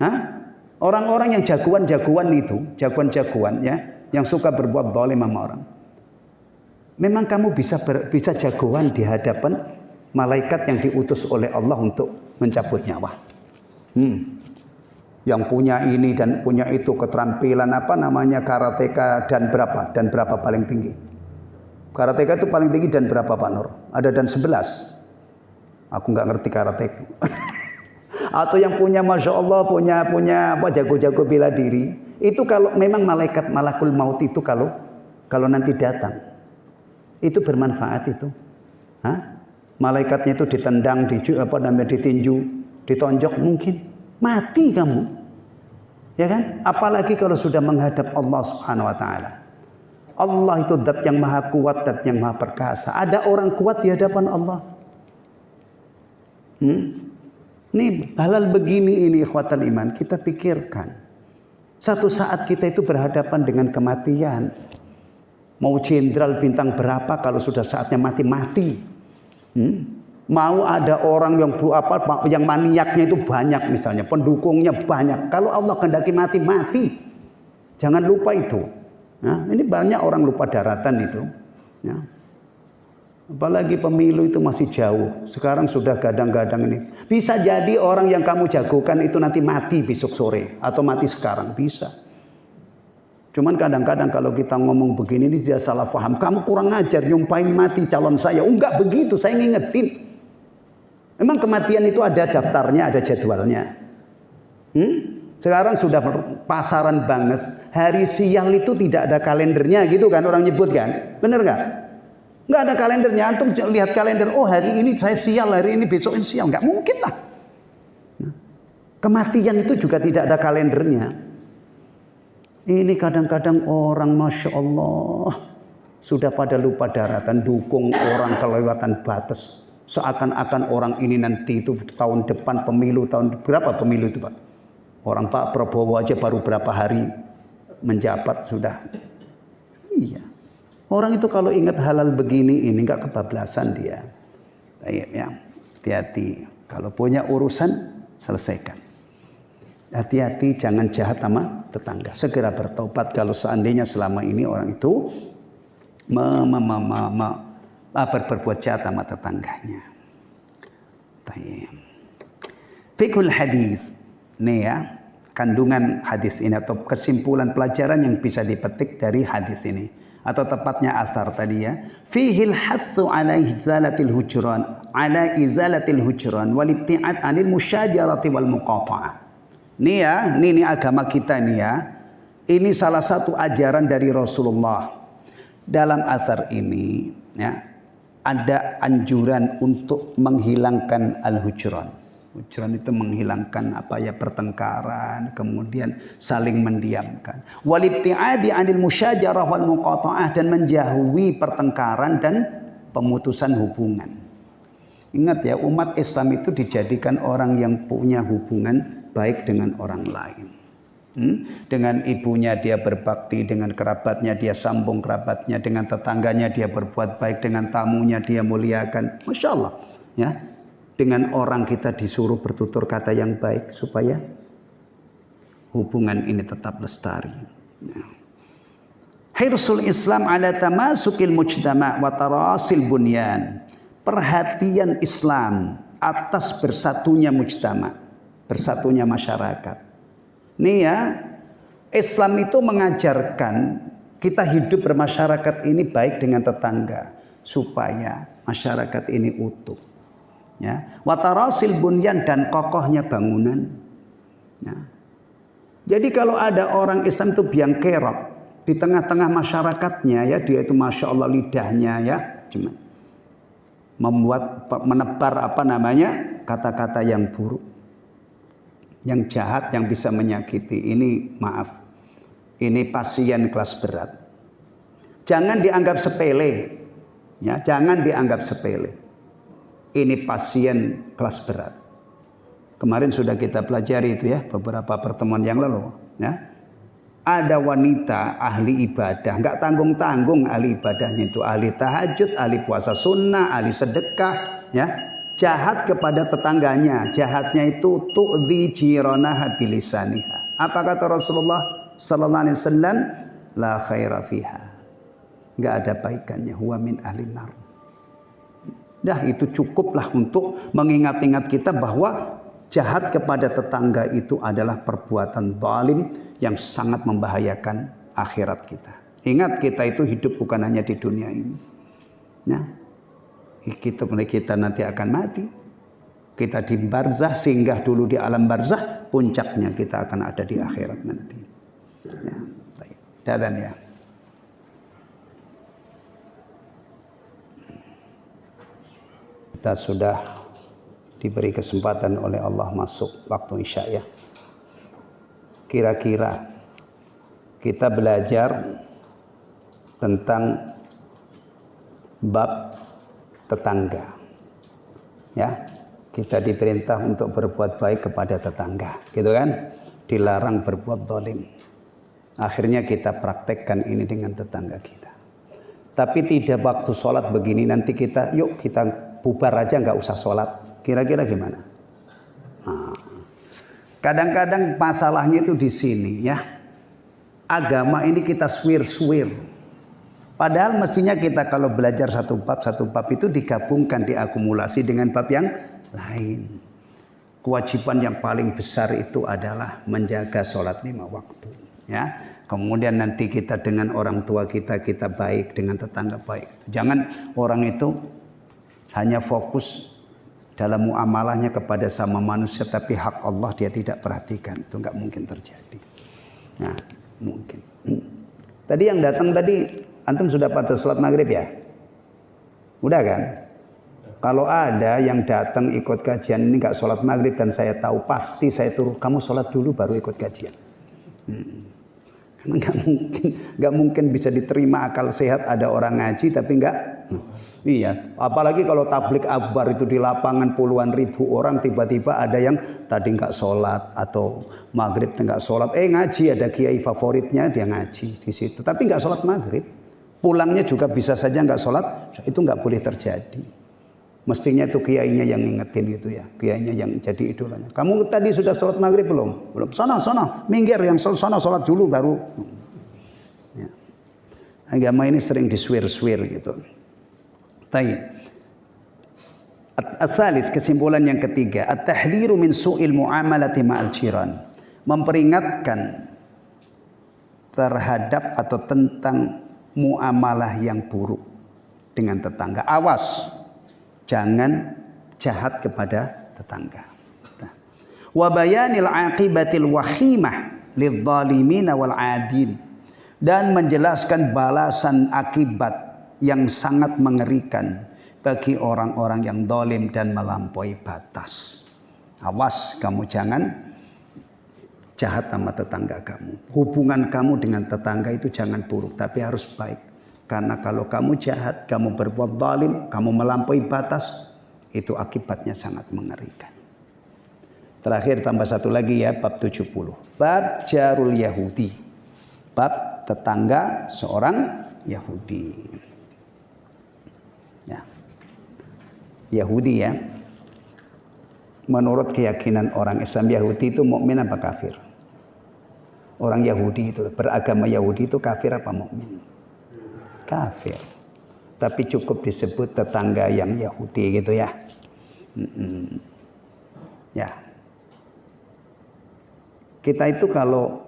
Hah? Orang-orang yang jagoan-jagoan itu, jagoan-jagoan ya, yang suka berbuat zalim sama orang. Memang kamu bisa jagoan di hadapan malaikat yang diutus oleh Allah untuk mencabut nyawa. Yang punya ini dan punya itu keterampilan karateka dan berapa paling tinggi? Karateka itu paling tinggi dan berapa Pak Nur? Ada dan 11. Aku nggak ngerti karateka. Atau yang punya Masya Allah punya jago-jago bela diri. Itu kalau memang malakul maut itu kalau nanti datang itu bermanfaat itu. Hah? Malaikatnya itu ditendang, ditinju, ditonjok mungkin. Mati kamu, ya kan? Apalagi kalau sudah menghadap Allah Subhanahu Wa Taala. Allah itu zat yang maha kuat, zat yang maha perkasa. Ada orang kuat di hadapan Allah. Ini halal begini ini ikhwatal iman, kita pikirkan. Satu saat kita itu berhadapan dengan kematian. Mau jenderal bintang berapa kalau sudah saatnya mati. Mau ada orang yang maniaknya itu banyak misalnya, pendukungnya banyak. Kalau Allah kehendaki mati. Jangan lupa itu. Nah, ini banyak orang lupa daratan itu. Ya. Apalagi pemilu itu masih jauh. Sekarang sudah gadang-gadang ini. Bisa jadi orang yang kamu jagokan itu nanti mati besok sore atau mati sekarang, bisa. Cuman kadang-kadang kalau kita ngomong begini ini dia salah paham. Kamu kurang ajar nyumpahin mati calon saya. Enggak begitu, saya ngingetin. Memang kematian itu ada daftarnya, ada jadwalnya. Sekarang sudah pasaran banget. Hari sial itu tidak ada kalendernya gitu kan orang nyebut kan. Bener nggak? Nggak ada kalendernya. Antum lihat kalender. Oh hari ini saya sial, hari ini besok ini sial. Nggak mungkin lah. Kematian itu juga tidak ada kalendernya. Ini kadang-kadang orang Masya Allah sudah pada lupa daratan, dukung orang kelewatan batas. Seakan-akan orang ini nanti itu tahun depan pemilu, tahun berapa pemilu itu Pak? Orang Pak Prabowo aja baru berapa hari menjabat sudah. Iya. Orang itu kalau ingat halal begini ini nggak kebablasan dia. Ya, hati-hati. Kalau punya urusan selesaikan. Hati-hati jangan jahat sama tetangga. Segera bertobat kalau seandainya selama ini orang itu berbuat jahat sama tetangganya. Fiqhul hadis. Nih ya, kandungan hadis ini atau kesimpulan pelajaran yang bisa dipetik dari hadis ini. Atau tepatnya asar tadi ya. Fihil hathu ala izalatil hujran wal ibti'ad anil musyajarati wal muqata'ah. Nih ya, ini agama kita nih ya. Ini salah satu ajaran dari Rasulullah. Dalam asar ini ya, ada anjuran untuk menghilangkan al-hujran. Hujran itu menghilangkan pertengkaran, kemudian saling mendiamkan. Walibti'adi 'anil musyajarah wal muqata'ah, dan menjauhi pertengkaran dan pemutusan hubungan. Ingat ya, umat Islam itu dijadikan orang yang punya hubungan baik dengan orang lain. Dengan ibunya dia berbakti, dengan kerabatnya dia sambung kerabatnya, dengan tetangganya dia berbuat baik, dengan tamunya dia muliakan. Masya Allah ya. Dengan orang kita disuruh bertutur kata yang baik supaya hubungan ini tetap lestari. Hirsul Islam ala tamasukil mujtama' wa tarasil bunyan. Perhatian Islam atas bersatunya mujtama', bersatunya masyarakat. Nih ya, Islam itu mengajarkan kita hidup bermasyarakat ini baik dengan tetangga supaya masyarakat ini utuh. Ya, watarasil bunyan, dan kokohnya bangunan. Ya. Jadi kalau ada orang Islam itu biang kerok di tengah-tengah masyarakatnya ya, dia itu Masya Allah lidahnya ya, cuma menebar kata-kata yang buruk, yang jahat, yang bisa menyakiti. Ini maaf, ini pasien kelas berat. Jangan dianggap sepele, ya, jangan dianggap sepele. Ini pasien kelas berat. Kemarin sudah kita pelajari itu ya, beberapa pertemuan yang lalu. Ya. Ada wanita ahli ibadah, nggak tanggung-tanggung ahli ibadahnya itu, ahli tahajud, ahli puasa sunnah, ahli sedekah, ya, jahat kepada tetangganya. Jahatnya itu tu'dhi jiranaha bilisaniha. Apa kata Rasulullah sallallahu alaihi wasallam? La khaira fiha. Nggak ada baikannya, huwa min ahli nar. Dah itu cukuplah untuk mengingat-ingat kita bahwa jahat kepada tetangga itu adalah perbuatan zalim yang sangat membahayakan akhirat kita. Ingat, kita itu hidup bukan hanya di dunia ini. Ya. Kita nanti akan mati. Kita di barzah, singgah dulu di alam barzah, puncaknya kita akan ada di akhirat nanti. Ya. Dadan ya. Kita sudah diberi kesempatan oleh Allah masuk waktu Isya ya. Kira-kira kita belajar tentang bab tetangga. Ya, kita diperintah untuk berbuat baik kepada tetangga, gitu kan? Dilarang berbuat zalim. Akhirnya kita praktekkan ini dengan tetangga kita. Tapi tidak waktu sholat begini nanti kita bubar aja, nggak usah sholat. Kira-kira gimana? Kadang-kadang masalahnya itu di sini ya. Agama ini kita swir-swir. Padahal mestinya kita kalau belajar satu bab itu digabungkan, diakumulasi dengan bab yang lain. Kewajiban yang paling besar itu adalah menjaga sholat 5 waktu. Ya. Kemudian nanti kita dengan orang tua kita baik, dengan tetangga baik. Jangan orang itu hanya fokus dalam muamalahnya kepada sama manusia, tapi hak Allah dia tidak perhatikan. Itu nggak mungkin terjadi. Nah, mungkin. Tadi yang datang tadi, antum sudah pada sholat maghrib ya? Udah kan? Kalau ada yang datang ikut kajian ini nggak sholat maghrib dan saya tahu pasti saya turun, kamu sholat dulu baru ikut kajian. Karena nggak mungkin bisa diterima akal sehat ada orang ngaji tapi nggak. Iya, apalagi kalau tablik akbar itu di lapangan puluhan ribu orang tiba-tiba ada yang tadi nggak sholat atau maghrib nggak sholat, ngaji ada kiai favoritnya dia ngaji di situ, tapi nggak sholat maghrib, pulangnya juga bisa saja nggak sholat, itu nggak boleh terjadi. Mestinya itu kiainya yang ngingetin gitu ya, kiainya yang jadi idolanya. Kamu tadi sudah sholat maghrib belum? Belum. Sana, minggir yang sana sholat dulu baru. Ya. Agama ini sering disuir-suir gitu. Tayyib. At-tsalis, kesimpulan yang ketiga, at-tahdhiru min su'il muamalati ma'al jiran. Memperingatkan terhadap atau tentang muamalah yang buruk dengan tetangga. Awas, jangan jahat kepada tetangga. Wa bayanil aqibatil wahimah lidh-dhalimin wal 'adin, dan menjelaskan balasan akibat yang sangat mengerikan bagi orang-orang yang zalim dan melampaui batas. Awas, kamu jangan jahat sama tetangga kamu. Hubungan kamu dengan tetangga itu jangan buruk, tapi harus baik. Karena kalau kamu jahat, kamu berbuat zalim, kamu melampaui batas, itu akibatnya sangat mengerikan. Terakhir tambah satu lagi ya, bab 70. Bab jarul Yahudi. Bab tetangga seorang Yahudi. Ya. Yahudi ya. Menurut keyakinan orang Islam, Yahudi itu mukmin apa kafir? Orang Yahudi itu beragama Yahudi itu kafir apa mukmin? Kafir. Tapi cukup disebut tetangga yang Yahudi gitu ya. Ya. Kita itu kalau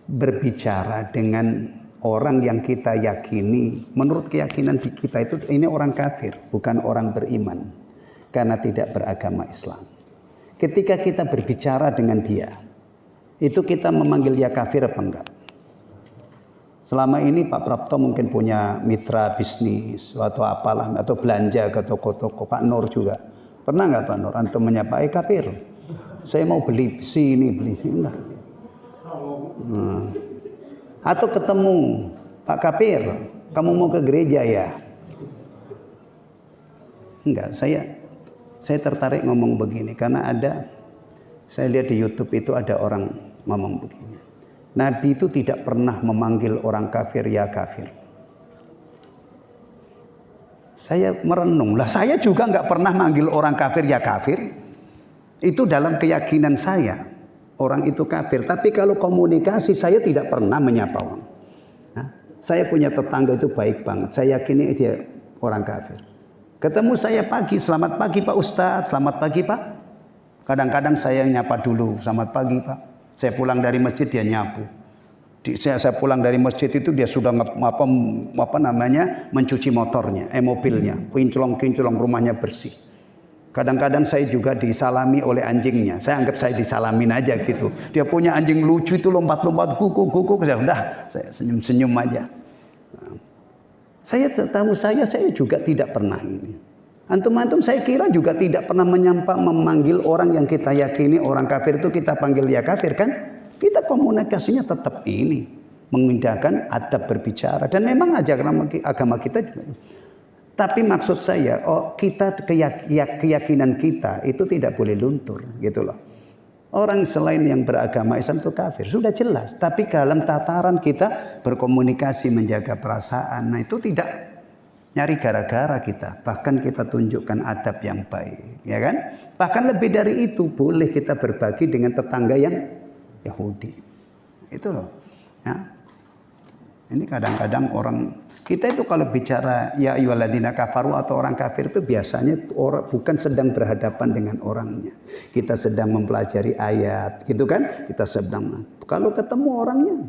berbicara dengan orang yang kita yakini, menurut keyakinan kita itu ini orang kafir, bukan orang beriman, karena tidak beragama Islam. Ketika kita berbicara dengan dia, itu kita memanggil dia kafir apa enggak? Selama ini Pak Prapto mungkin punya mitra bisnis atau apalah, atau belanja ke toko-toko. Pak Nur juga pernah nggak Pak Nur antum menyapa kafir? Saya mau beli sini beli sini enggak? Atau ketemu Pak Kafir, kamu mau ke gereja ya? Enggak, saya tertarik ngomong begini karena saya lihat di YouTube itu ada orang ngomong begini. Nabi itu tidak pernah memanggil orang kafir ya kafir. Saya merenung, lah saya juga nggak pernah manggil orang kafir ya kafir. Itu dalam keyakinan saya. Orang itu kafir, tapi kalau komunikasi saya tidak pernah menyapa orang. Saya punya tetangga itu baik banget, saya yakini dia orang kafir. Ketemu saya pagi, selamat pagi Pak Ustadz, selamat pagi Pak. Kadang-kadang saya nyapa dulu, selamat pagi Pak. Saya pulang dari masjid dia nyapu. Saya pulang dari masjid itu dia sudah mencuci motornya, mobilnya, kinclong rumahnya bersih. Kadang-kadang saya juga disalami oleh anjingnya. Saya anggap saya disalamin aja gitu. Dia punya anjing lucu itu lompat-lompat guguk. Saya senyum-senyum aja. Saya juga tidak pernah ini. Antum-antum saya kira juga tidak pernah memanggil orang yang kita yakini orang kafir itu kita panggil dia kafir kan? Kita komunikasinya tetap ini. Mengindahkan adab berbicara. Dan memang ajaran agama kita juga. Tapi maksud saya, keyakinan kita itu tidak boleh luntur, gitu loh. Orang selain yang beragama Islam itu kafir, sudah jelas. Tapi dalam tataran kita berkomunikasi, menjaga perasaan, nah itu tidak nyari gara-gara kita. Bahkan kita tunjukkan adab yang baik, ya kan? Bahkan lebih dari itu, boleh kita berbagi dengan tetangga yang Yahudi. Itu loh. Ya. Ini kadang-kadang orang kita itu kalau bicara ya ayyuhalladzina kafaru atau orang kafir itu biasanya bukan sedang berhadapan dengan orangnya. Kita sedang mempelajari ayat, gitu kan? Kita sedang kalau ketemu orangnya.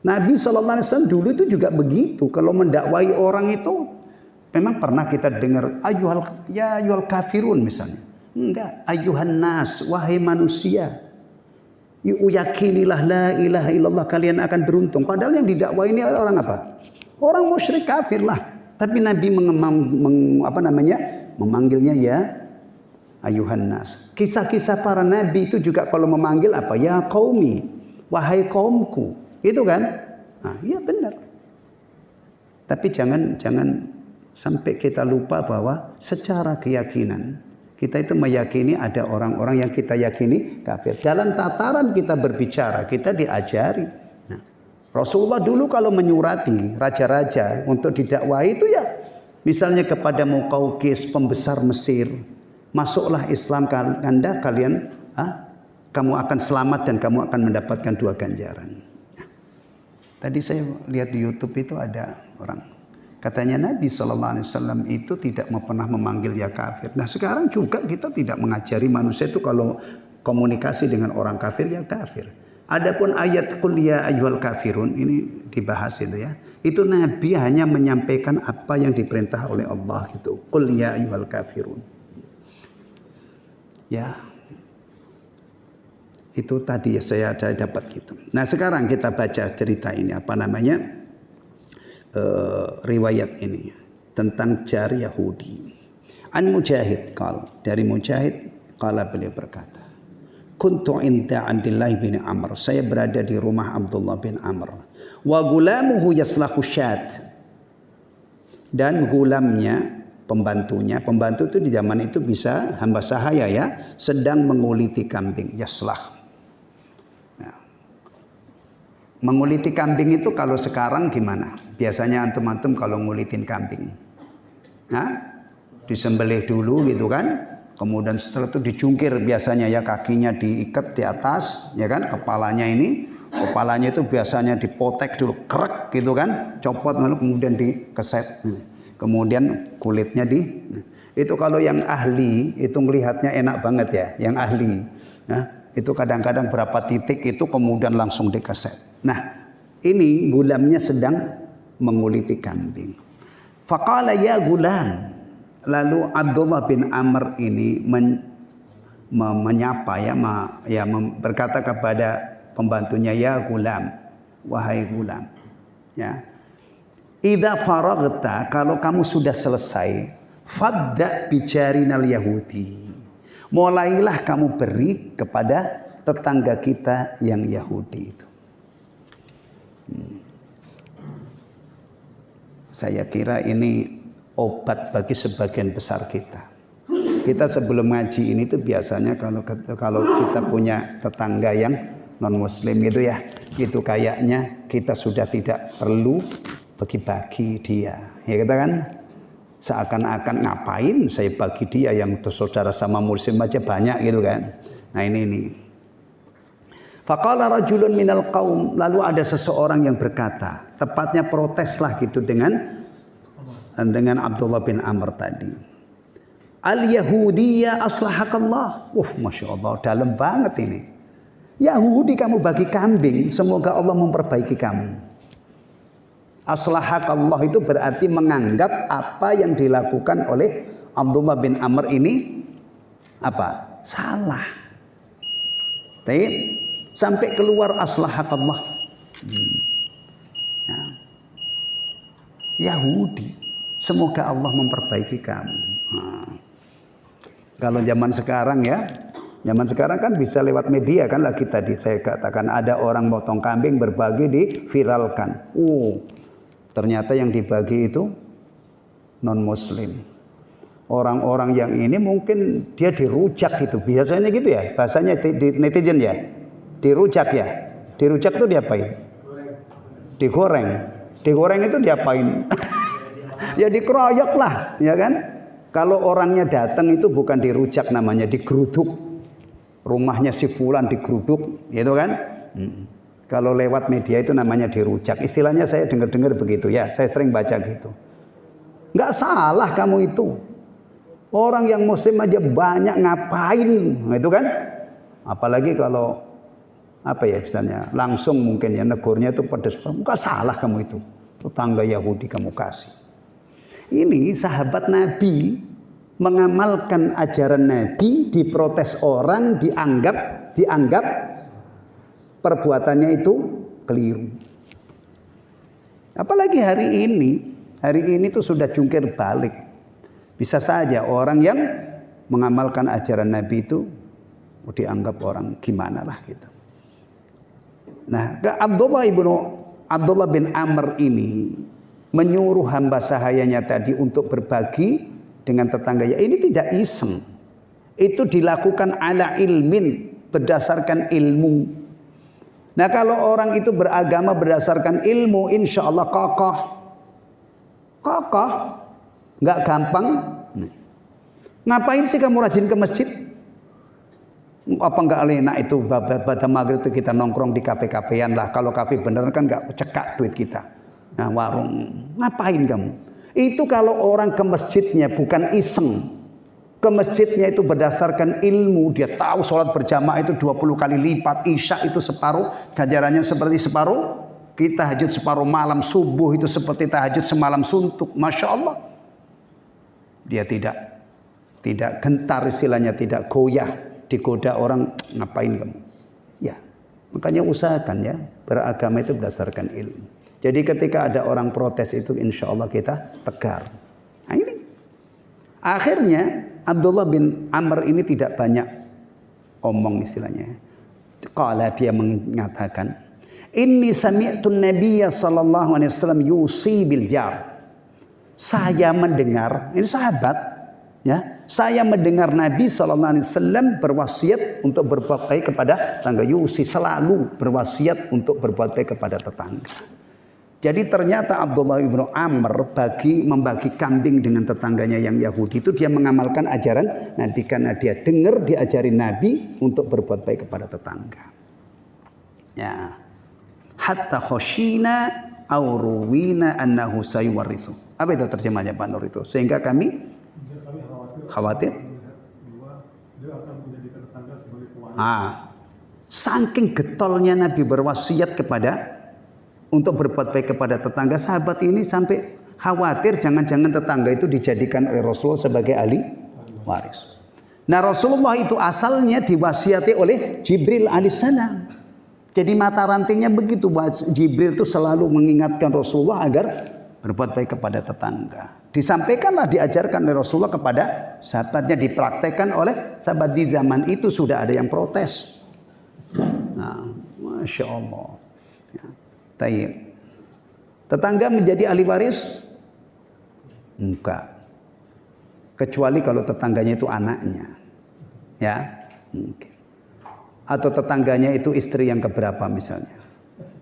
Nabi SAW dulu itu juga begitu. Kalau mendakwai orang itu memang pernah kita dengar ayyuhal kafirun misalnya. Enggak, ayyuhan nas, wahai manusia. Yakinilah la ilaha illallah, kalian akan beruntung. Padahal yang didakwai ini orang apa? Orang musyrik kafir lah. Tapi Nabi memanggilnya ya ayuhan nas. Kisah-kisah para nabi itu juga kalau memanggil apa? Ya qaumi, wahai kaumku. Itu kan? Nah, iya benar. Tapi jangan sampai kita lupa bahwa secara keyakinan kita itu meyakini ada orang-orang yang kita yakini kafir. Dalam tataran kita berbicara, kita diajari. Nah, Rasulullah dulu kalau menyurati raja-raja untuk didakwahi itu ya, misalnya kepada Muqawqis, pembesar Mesir, masuklah Islam Anda, kalian kamu akan selamat dan kamu akan mendapatkan 2 ganjaran. Nah, tadi saya lihat di YouTube itu ada orang katanya Nabi SAW itu tidak pernah memanggil ya kafir. Nah sekarang juga kita tidak mengajari manusia itu kalau komunikasi dengan orang kafir ya kafir. Adapun ayat qul ya ayyuhal kafirun ini dibahas itu ya. Itu Nabi hanya menyampaikan apa yang diperintah oleh Allah gitu. Qul ya ayyuhal kafirun. Ya. Itu tadi ya saya dapat gitu. Nah sekarang kita baca cerita ini apa namanya? Riwayat ini tentang jar Yahudi. An Mujahid dari Mujahid beliau berkata, kuntu inda Abdullah bin Amr, saya berada di rumah Abdullah bin Amr, wa gulamuhu yaslahu syat, dan gulamnya, pembantu itu di zaman itu bisa hamba sahaya ya, sedang menguliti kambing, yaslah. Menguliti kambing itu kalau sekarang gimana? Biasanya antum-antum kalau ngulitin kambing, disembelih dulu gitu kan, kemudian setelah itu dijungkir biasanya ya, kakinya diikat di atas, ya kan, kepalanya itu biasanya dipotek dulu, krek gitu kan, copot lalu kemudian dikeset, kemudian kulitnya itu kalau yang ahli itu melihatnya enak banget ya, yang ahli, itu kadang-kadang berapa titik itu kemudian langsung dikeset. Nah, ini gulamnya sedang menguliti kambing. Faqala ya gulam. Lalu Abdullah bin Amr ini menyapa berkata kepada pembantunya, ya gulam, wahai gulam. Ya. Idza faraghta, kalau kamu sudah selesai, fabda bijarinal Yahudi. Mulailah kamu beri kepada tetangga kita yang Yahudi itu. Saya kira ini obat bagi sebagian besar kita. Kita sebelum ngaji ini tuh biasanya kalau kita punya tetangga yang non muslim gitu ya, itu kayaknya kita sudah tidak perlu bagi-bagi dia. Ya kita kan seakan-akan ngapain saya bagi dia yang saudara sama muslim aja banyak gitu kan. Nah ini. Faqala rajulun minal qaum, lalu ada seseorang yang berkata, tepatnya proteslah gitu dengan Abdullah bin Amr tadi. Al-Yahudiyya aslahakallah. Masya Allah, dalam banget ini. Yahudi kamu bagi kambing, semoga Allah memperbaiki kamu. Aslahakallah itu berarti menganggap apa yang dilakukan oleh Abdullah bin Amr ini apa? Salah. Sampai keluar aslahakallah. Yahudi, semoga Allah memperbaiki kamu. Kalau zaman sekarang ya, zaman sekarang kan bisa lewat media kan, lagi tadi saya katakan ada orang potong kambing berbagi diviralkan. Ternyata yang dibagi itu non muslim. Orang-orang yang ini mungkin dia dirujak gitu, biasanya gitu ya, bahasanya di netizen ya. Dirujak ya. Dirujak itu diapain? Digoreng. Digoreng itu diapain? Ya dikeroyok lah, ya kan? Kalau orangnya datang itu bukan dirujak namanya, digeruduk. Rumahnya si fulan digeruduk, gitu kan? Kalau lewat media itu namanya dirujak. Istilahnya saya dengar-dengar begitu ya, saya sering baca gitu. Nggak salah kamu itu. Orang yang muslim aja banyak, ngapain? Itu kan? Apalagi kalau misalnya langsung mungkin ya negurnya itu pedas, enggak salah kamu itu, tetangga Yahudi kamu kasih. Ini sahabat Nabi mengamalkan ajaran Nabi, diprotes orang, dianggap perbuatannya itu keliru. Apalagi hari ini tuh sudah jungkir balik. Bisa saja orang yang mengamalkan ajaran Nabi itu dianggap orang gimana lah gitu. Nah, Abdullah bin Amr ini menyuruh hamba sahayanya tadi untuk berbagi dengan tetangganya. Ini tidak iseng. Itu dilakukan ala ilmin, berdasarkan ilmu. Nah, kalau orang itu beragama berdasarkan ilmu, insya Allah kokoh. Kokoh, nggak gampang. Ngapain sih kamu rajin ke masjid? Apa nggak enak itu pada maghrib itu kita nongkrong di kafe-kafean lah. Kalau kafe beneran kan nggak cekak duit kita. Nah, warung, ngapain kamu? Itu kalau orang ke masjidnya bukan iseng. Ke masjidnya itu berdasarkan ilmu. Dia tahu sholat berjamaah itu 20 kali lipat. Isya itu separuh, ganjarannya seperti separuh. Kita tahajud separuh malam, subuh itu seperti tahajud semalam suntuk. Masya Allah. Dia tidak gentar istilahnya, tidak goyah. Digoda orang, ngapain kamu? Ya, makanya usahakan ya, beragama itu berdasarkan ilmu. Jadi ketika ada orang protes itu insya Allah kita tegar. Nah ini. Akhirnya Abdullah bin Amr ini tidak banyak omong istilahnya. Qala dia mengatakan, inni sami'tu Nabiyya sallallahu alaihi wasallam yusi bil jar. Saya mendengar, ini sahabat ya. Saya mendengar Nabi SAW berwasiat untuk berbuat baik kepada tetangga. Yusi selalu berwasiat untuk berbuat baik kepada tetangga. Jadi ternyata Abdullah ibn Amr membagi kambing dengan tetangganya yang Yahudi itu dia mengamalkan ajaran Nabi karena dia dengar diajarin Nabi untuk berbuat baik kepada tetangga. Ya. Hatta khoshina aw ruwina annahu sayuwarrithu. Apa itu terjemahnya Pak Nur itu? Sehingga kami khawatir. Saking getolnya Nabi berwasiat untuk berbuat baik kepada tetangga, sahabat ini sampai khawatir jangan-jangan tetangga itu dijadikan oleh Rasulullah sebagai ahli waris. Nah, Rasulullah itu asalnya diwasiati oleh Jibril alaihissalam. Jadi mata rantingnya begitu, Jibril itu selalu mengingatkan Rasulullah agar berbuat baik kepada tetangga. Disampaikanlah, diajarkan oleh Rasulullah kepada sahabatnya, dipraktekkan oleh sahabat di zaman itu. Sudah ada yang protes. Nah, Masya Allah. Ya. Taib. Tetangga menjadi ahli waris? Enggak. Kecuali kalau tetangganya itu anaknya. Ya, mungkin. Atau tetangganya itu istri yang keberapa misalnya.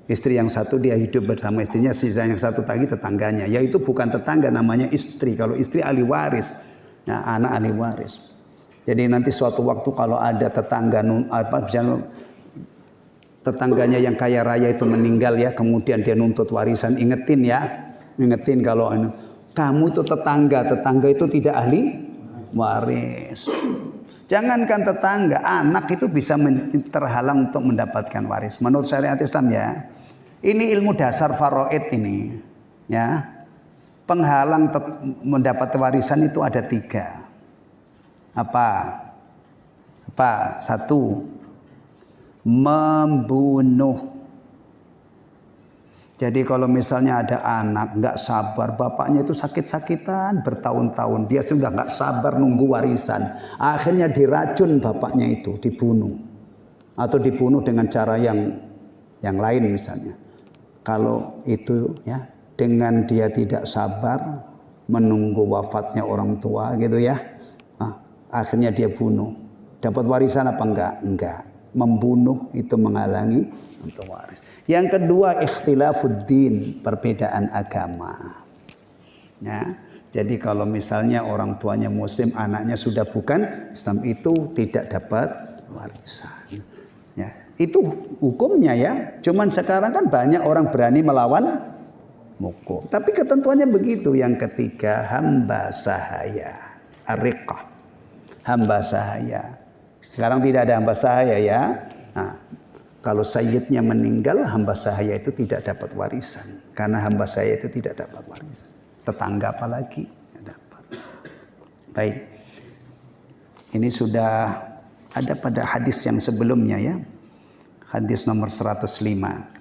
Istri yang satu dia hidup bersama istrinya, sisa yang satu lagi tetangganya. Yaitu bukan tetangga, namanya istri. Kalau istri ahli waris, nah anak ahli waris. Jadi nanti suatu waktu kalau ada tetangganya yang kaya raya itu meninggal ya, kemudian dia nuntut warisan, ingetin kalau kamu itu tetangga itu tidak ahli waris. Jangankan tetangga, anak itu bisa terhalang untuk mendapatkan waris. Menurut syariat Islam ya, ini ilmu dasar faraid ini, ya. Penghalang mendapat warisan itu ada 3. Apa? Satu, membunuh. Jadi kalau misalnya ada anak nggak sabar, bapaknya itu sakit-sakitan bertahun-tahun, dia sudah nggak sabar nunggu warisan, akhirnya diracun bapaknya itu, dibunuh, atau dibunuh dengan cara yang lain misalnya. Kalau itu ya dengan dia tidak sabar menunggu wafatnya orang tua gitu ya, akhirnya dia bunuh, dapat warisan apa enggak? Enggak. Membunuh itu menghalangi untuk waris. Yang kedua, ikhtilafuddin, perbedaan agama. Ya, jadi kalau misalnya orang tuanya Muslim, anaknya sudah bukan Islam, itu tidak dapat warisan. Ya, itu hukumnya ya. Cuman sekarang kan banyak orang berani melawan hukum. Tapi ketentuannya begitu. Yang ketiga, hamba sahaya, ariqah, hamba sahaya. Sekarang tidak ada hamba sahaya ya. Nah, kalau sayyidnya meninggal, hamba sahaya itu tidak dapat warisan. Karena hamba sahaya itu tidak dapat warisan. Tetangga apalagi dapat. Baik. Ini sudah ada pada hadis yang sebelumnya ya. hadis nomor 105.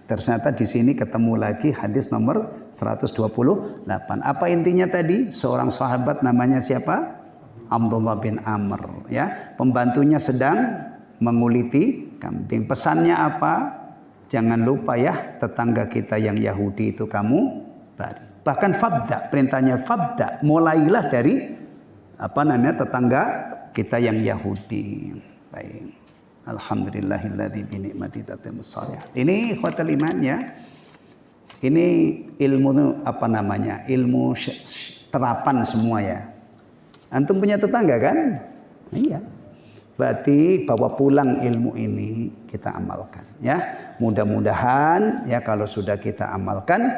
Ternyata di sini ketemu lagi hadis nomor 128. Apa intinya tadi? Seorang sahabat namanya siapa? Abdullah bin Amr, ya. Pembantunya sedang menguliti kambing. Pesannya apa? Jangan lupa ya, tetangga kita yang Yahudi itu kamu bari. Bahkan fabda, perintahnya fabda, mulailah dari tetangga kita yang Yahudi. Baik. Alhamdulillahilladzi bi ni'mati tatimmus shalihat. Ini ikhwatul iman ya. Ini ilmu ilmu terapan semua ya. Antum punya tetangga kan? Iya. Berarti bawa pulang ilmu ini kita amalkan ya. Mudah-mudahan ya kalau sudah kita amalkan,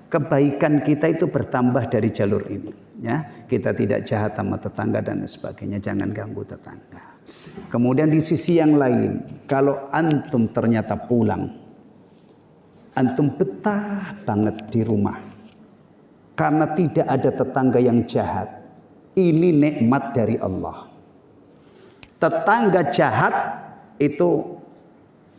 kebaikan kita itu bertambah dari jalur ini ya. Kita tidak jahat sama tetangga dan sebagainya, jangan ganggu tetangga. Kemudian di sisi yang lain, kalau antum ternyata pulang, antum betah banget di rumah karena tidak ada tetangga yang jahat, ini nikmat dari Allah. Tetangga jahat itu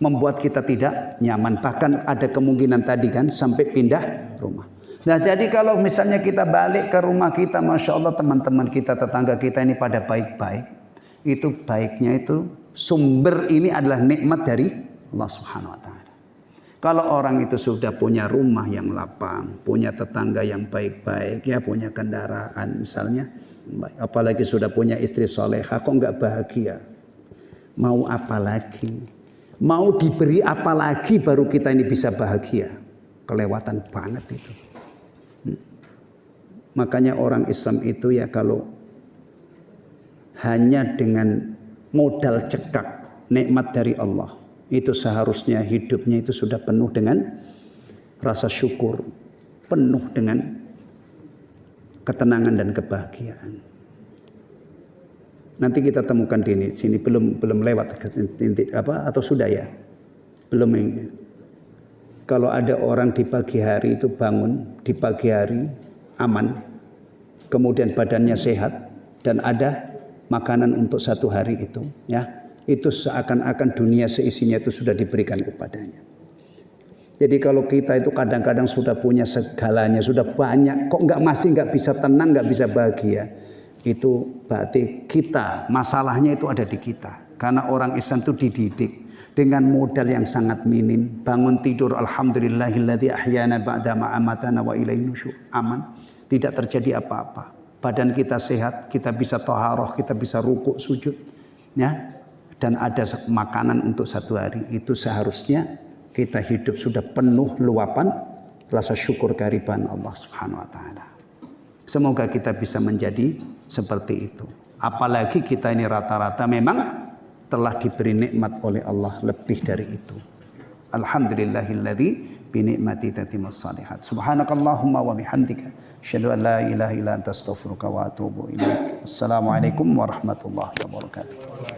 membuat kita tidak nyaman, bahkan ada kemungkinan tadi kan sampai pindah rumah. Nah jadi kalau misalnya kita balik ke rumah kita, Masya Allah teman-teman kita, tetangga kita ini pada baik-baik, itu baiknya itu sumber ini adalah nikmat dari Allah Subhanahu wa taala. Kalau orang itu sudah punya rumah yang lapang, punya tetangga yang baik-baik, ya punya kendaraan misalnya, apalagi sudah punya istri solehah, kok nggak bahagia? Mau apa lagi? Mau diberi apa lagi baru kita ini bisa bahagia? Kelewatan banget itu. Makanya orang Islam itu ya kalau hanya dengan modal cekak nikmat dari Allah, itu seharusnya hidupnya itu sudah penuh dengan rasa syukur, penuh dengan ketenangan dan kebahagiaan. Nanti kita temukan di sini belum lewat atau sudah ya? Belum ini. Kalau ada orang di pagi hari itu bangun di pagi hari aman, kemudian badannya sehat dan ada makanan untuk satu hari itu, ya, itu seakan-akan dunia seisinya itu sudah diberikan kepadanya. Jadi kalau kita itu kadang-kadang sudah punya segalanya, sudah banyak, kok masih nggak bisa tenang, nggak bisa bahagia, itu berarti kita masalahnya itu ada di kita. Karena orang Islam itu dididik dengan modal yang sangat minim. Bangun tidur, alhamdulillahilladzi ahyana ba'da ma amatana wa ilaihi nusyur, aman, tidak terjadi apa-apa. Badan kita sehat, kita bisa thaharah, kita bisa rukuk, sujud, ya. Dan ada makanan untuk satu hari. Itu seharusnya kita hidup sudah penuh luapan rasa syukur kehadiran Allah Subhanahu wa taala. Semoga kita bisa menjadi seperti itu. Apalagi kita ini rata-rata memang telah diberi nikmat oleh Allah lebih dari itu. Alhamdulillahilladzi bi ni'mati tatimmus shalihat. Subhanakallahumma wa bihamdika asyhadu an la ilaha illa anta astaghfiruka wa atubu ilaik. Assalamualaikum warahmatullahi wabarakatuh.